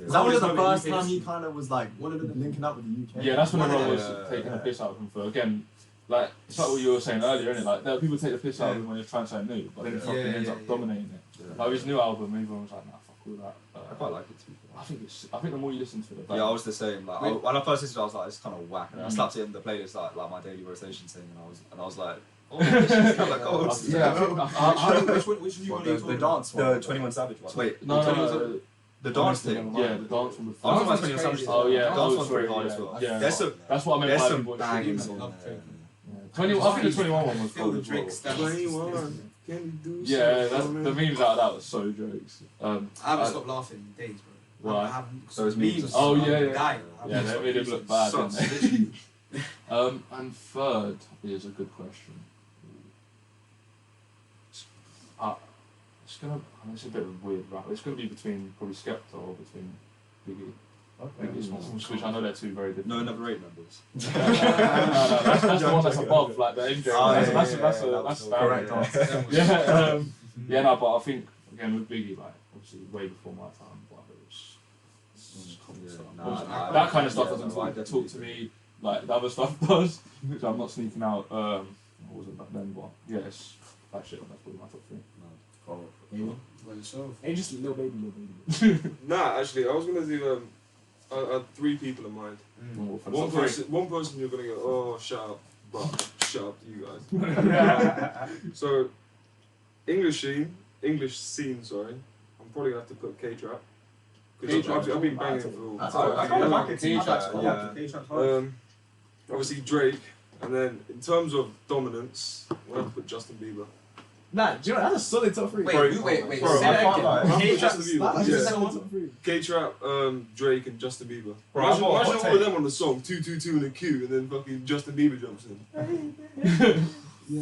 Is that one of the Always first love it, time he UK. kind of was like One of the linking up with the UK? Yeah, that's when One of everyone was them. taking Yeah. the piss out of him for again. Like it's like what you were saying earlier, isn't it? Like there are people take the piss out of him when you're trying something new, but then he fucking ends up dominating it. Yeah. Like his new album, everyone was like, nah, fuck all that. I quite like it too. I think the more you listen to it, the better. Yeah, I was the same. Like when I first listened, I was like, it's kind of whack, and I Mm. slapped it in the playlist like my daily rotation thing, and I was like, oh, this is kind of like gold. Which new one are you The talking dance The one. 21 Savage one. Wait, No, the no, 21 no, the dance thing. yeah, the dance one with. I was Dance about 21 Savage. crazy. Oh yeah, the dance oh, one's very sorry, hard yeah. as well. Yeah, There's some that's what I meant there's by some people bangers shooting. on Love there. Drake. I think the 21 one was Feel cool the as well. Drake stuff. 21. Can you do Yeah, something? the memes out of that was so jokes. I haven't stopped laughing in days, bro. Why? I haven't. Those memes. Oh, yeah, yeah. Dying. Yeah, they made him look bad, didn't Sus. they? And third is a good question. It's a bit of a weird rap. It's gonna be between probably Skepta or between Biggie. Biggie's one, which I know they're two very different. No, Neverrated members. No, that's the one that's above, like the MJ. Oh, That's yeah, that's correct answer. Yeah, yeah, no, but I think again with Biggie, like obviously way before my time, but it was common Yeah, stuff. nah, Obviously, nah, that kind of stuff yeah, doesn't no, I talk definitely to agree. me like the other stuff does. So I'm not sneaking out. What was it back then? But yeah, it's that shit. That's probably my top three. Hey, just a little baby. Nah, actually, I was gonna do. I had three people in mind. Well, for the One top three. person you're gonna go, oh, shut up, but shut up to you guys. So, English scene, sorry. I'm probably gonna have to put K-Trap. Because I've been banging for. I kind of like it. Yeah. Obviously Drake, and then in terms of dominance, we'll have to put Justin Bieber. Nah, do you know that's a solid top three. Wait, Bro, wait. Bro, Say I that can't again. lie. I'll put K-Trap. Justin Bieber. That's Yeah. a solid top three. K-Trap, Drake, and Justin Bieber. Bro, Imagine I've got a hot all of take. them on the song, 222 and a Q, and then fucking Justin Bieber jumps in.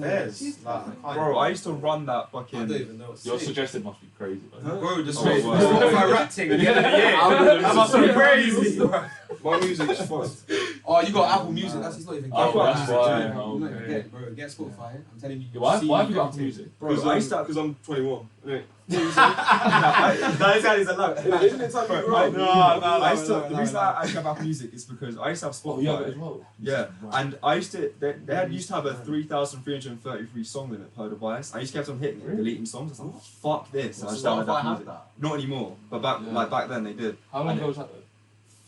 Fairs. Bro, I used to run that I don't fucking. even know what's Your suggested must be crazy. Though. Bro, the Oh, wow. Spotify rap thing at the end of the year. That must be crazy. My music's fun. Oh, you got Apple Music. That's it's not even. Oh, Get that's Music, why, dude. okay. You know, get, bro, get Spotify. I'm telling you. Yeah, why have you got Apple everything. Music? Because I'm 21. Innit? Those guys is a lot. Isn't it time you grow up? The reason I have Apple Music is because I used to have Oh, you have it Spotify. as well. Yeah, and I used to. They used to have a 3,333 song limit per device. I used to keep on hitting it, deleting songs. I was like, fuck this. And I just downloaded Spotify Apple have Music. that. Not anymore, but back then they did. How long ago was that though?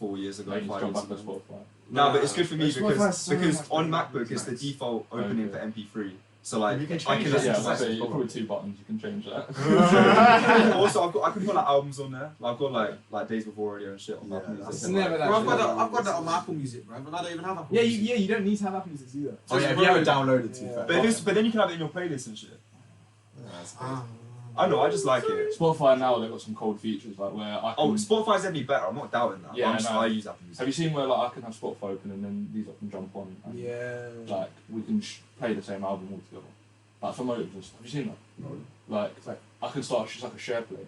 4 years ago, Like, you 5 jump years back on ago. Spotify. No, but it's good for me Spotify's so because much on better. MacBook it's the default opening Okay. for MP3. So like, You can I change can that. listen Yeah, to I'd say that. probably 2 buttons. You can change that. Also, I can put like albums on there. Like, I've got like Days Before Radio and shit on Yeah, Apple Music. that's and, never like, that Bro, shit. I've got that on my Apple Music, bro. And I don't even have Apple Yeah, Music. you don't need to have Apple Music to do that. Oh yeah, if you have it downloaded to be Yeah. fair. But then you can have it in your playlist and shit. Yeah, that's Ah. I know, I just like it. Spotify now they've got some cold features like where I can. Oh, Spotify's definitely better. I'm not doubting that. Yeah, Yeah, no. I use Apple Music. Have you seen where like I can have Spotify open and then these up can jump on? And, Yeah. Like we can play the same album all together. Like for motives, have you seen that? No. Like I can start just like a share play,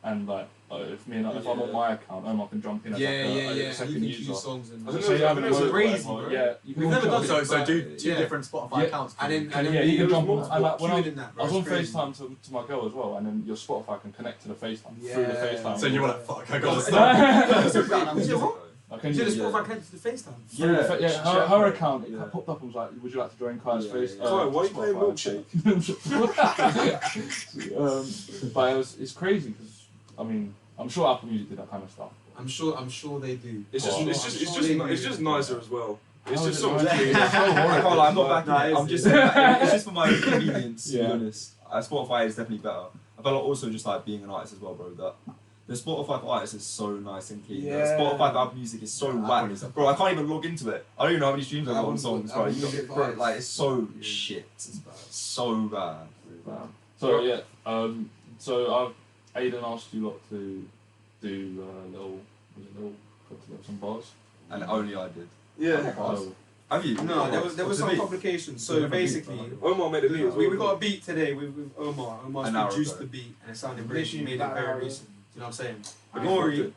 and like if me and if I'm on my account, Omar can jump in as Yeah, like a You second can user. choose songs and. I don't So you have know, a it's motive, crazy, like, bro. yeah, you can We've never all done jump So but, do two yeah. different Spotify Yeah. accounts. And then yeah, you can jump on. multiple And like when I tuning that, I bro. was on It's crazy. FaceTime to my girl as well, and then your Spotify can connect to the FaceTime through the Yeah. FaceTime. So you were like, fuck, I gotta Is stop. it what? I can Is it use the Yeah. Spotify connected to the FaceTime? yeah, her account Yeah. popped up and was like, would you like to join Kai's Yeah, face? yeah. Kai, why are you playing Milkshake? But it's crazy because I mean I'm sure Apple Music did that kind of stuff. I'm sure they do. It's just, Well, it's just nicer as well. It's How just is so it much nicer? cleaner. I can't lie, I'm not backing it. I'm just saying that it's just for my convenience, to Yeah. be honest. Spotify is definitely better. I feel like also just like being an artist as well, bro, that the Spotify for artists is so nice and clean. Yeah. The Spotify for Apple Music is so Yeah, whack. Apple is- Bro, I can't even log into it. I don't even know how many streams I've got on Apple- songs, bro. Apple You Music bro, vibes. like, it's so Yeah. shit. It's bad. So bad. So yeah, so Aidan asked you lot to do put together some bars. And only I did. Yeah. Oh, Have you? No, there was What's the some beat? complications. So Different beat, basically, Omar made a beat as well. we got a beat today with Omar. Omar's An hour produced ago. the beat and it sounded great. She Literally made it about an hour very ago. recent. Do you know what I'm saying? But Nori.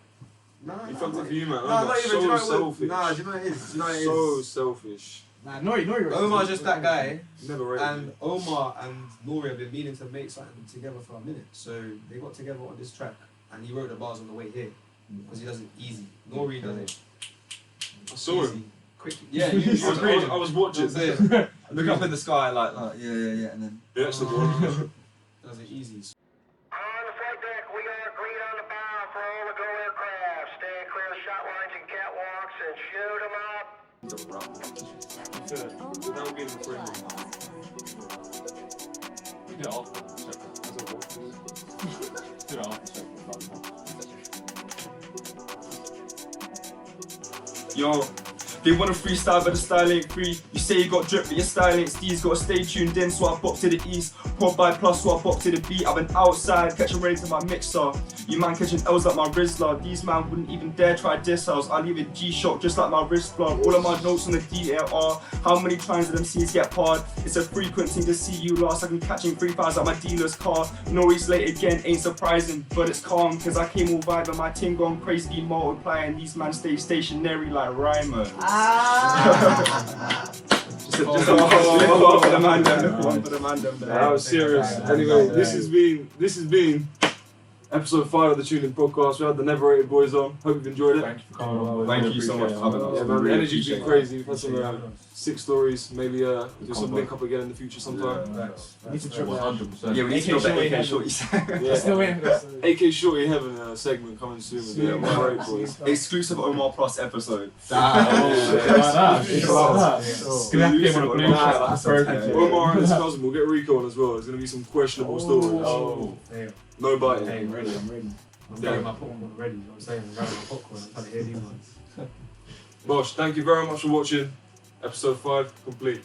He fucked it for you, man. No, not Omar's even. Do you so know what? selfish. Nah, do you know what it is? Do you know what it is? So selfish. Nah, Nori. Omar's just that guy. Never rated And Omar and Nori have been meaning to make something together for a minute. So they got together on this track and he wrote the bars on the way here. Because he does it easy. Nori does it I saw easy, him. quickly. Yeah, I was watching. Look up in the sky, like yeah, and then. Yeah, actually, bro. Does it easy. On the flight deck, we got green on the bow for all the go aircraft. Stay clear of shot lines and catwalks and shoot 'em up. Without being friendly. we did it after. Do it after. Yo, they wanna freestyle but the style ain't free. You say you got drip but your style ain't steez. Gotta stay tuned in so I pop to the east. Prod by plus so I pop to the beat. I've been outside catching rays in my mixer. You man catching L's like my Rizzler. These man wouldn't even dare try diss house. I leave a G-Shock just like my wrist blood. All of my notes on the DL are how many times did them C's get parred? It's a frequency to see you last. I've been catching 3,000 like my dealer's car. Nori's late again, ain't surprising, but it's calm. Cause I came all vibe and my ting gone crazy be multiplying. These man stay stationary like Ryman. Just one for the man them. One for the man them. That was serious. Anyway, this has been episode 5 of the TunedIn Podcast. We had the Neverrated boys on. Hope you've enjoyed it. Thank you for coming on. boys. Thank you so much for having us. Yeah, man, the Really energy's been appreciate it. crazy. We've had some sick stories. Maybe do some link up again in the future sometime. We need to triple that. 100%. Yeah, we need to drop that AK Shorty shorty. Yeah. Still waiting for this. AK Shorty Heaven segment coming soon with the Neverrated boys. Exclusive Omar Plus episode. Omar and his cousin will get Rico on as well. There's going to be some questionable stories. Oh. No biting. Hey, ready, I'm ready. I'm getting my popcorn ready. You know what I'm saying? I'm grabbing my popcorn. I'm trying to hear these ones. Bosh, thank you very much for watching. Episode 5 complete.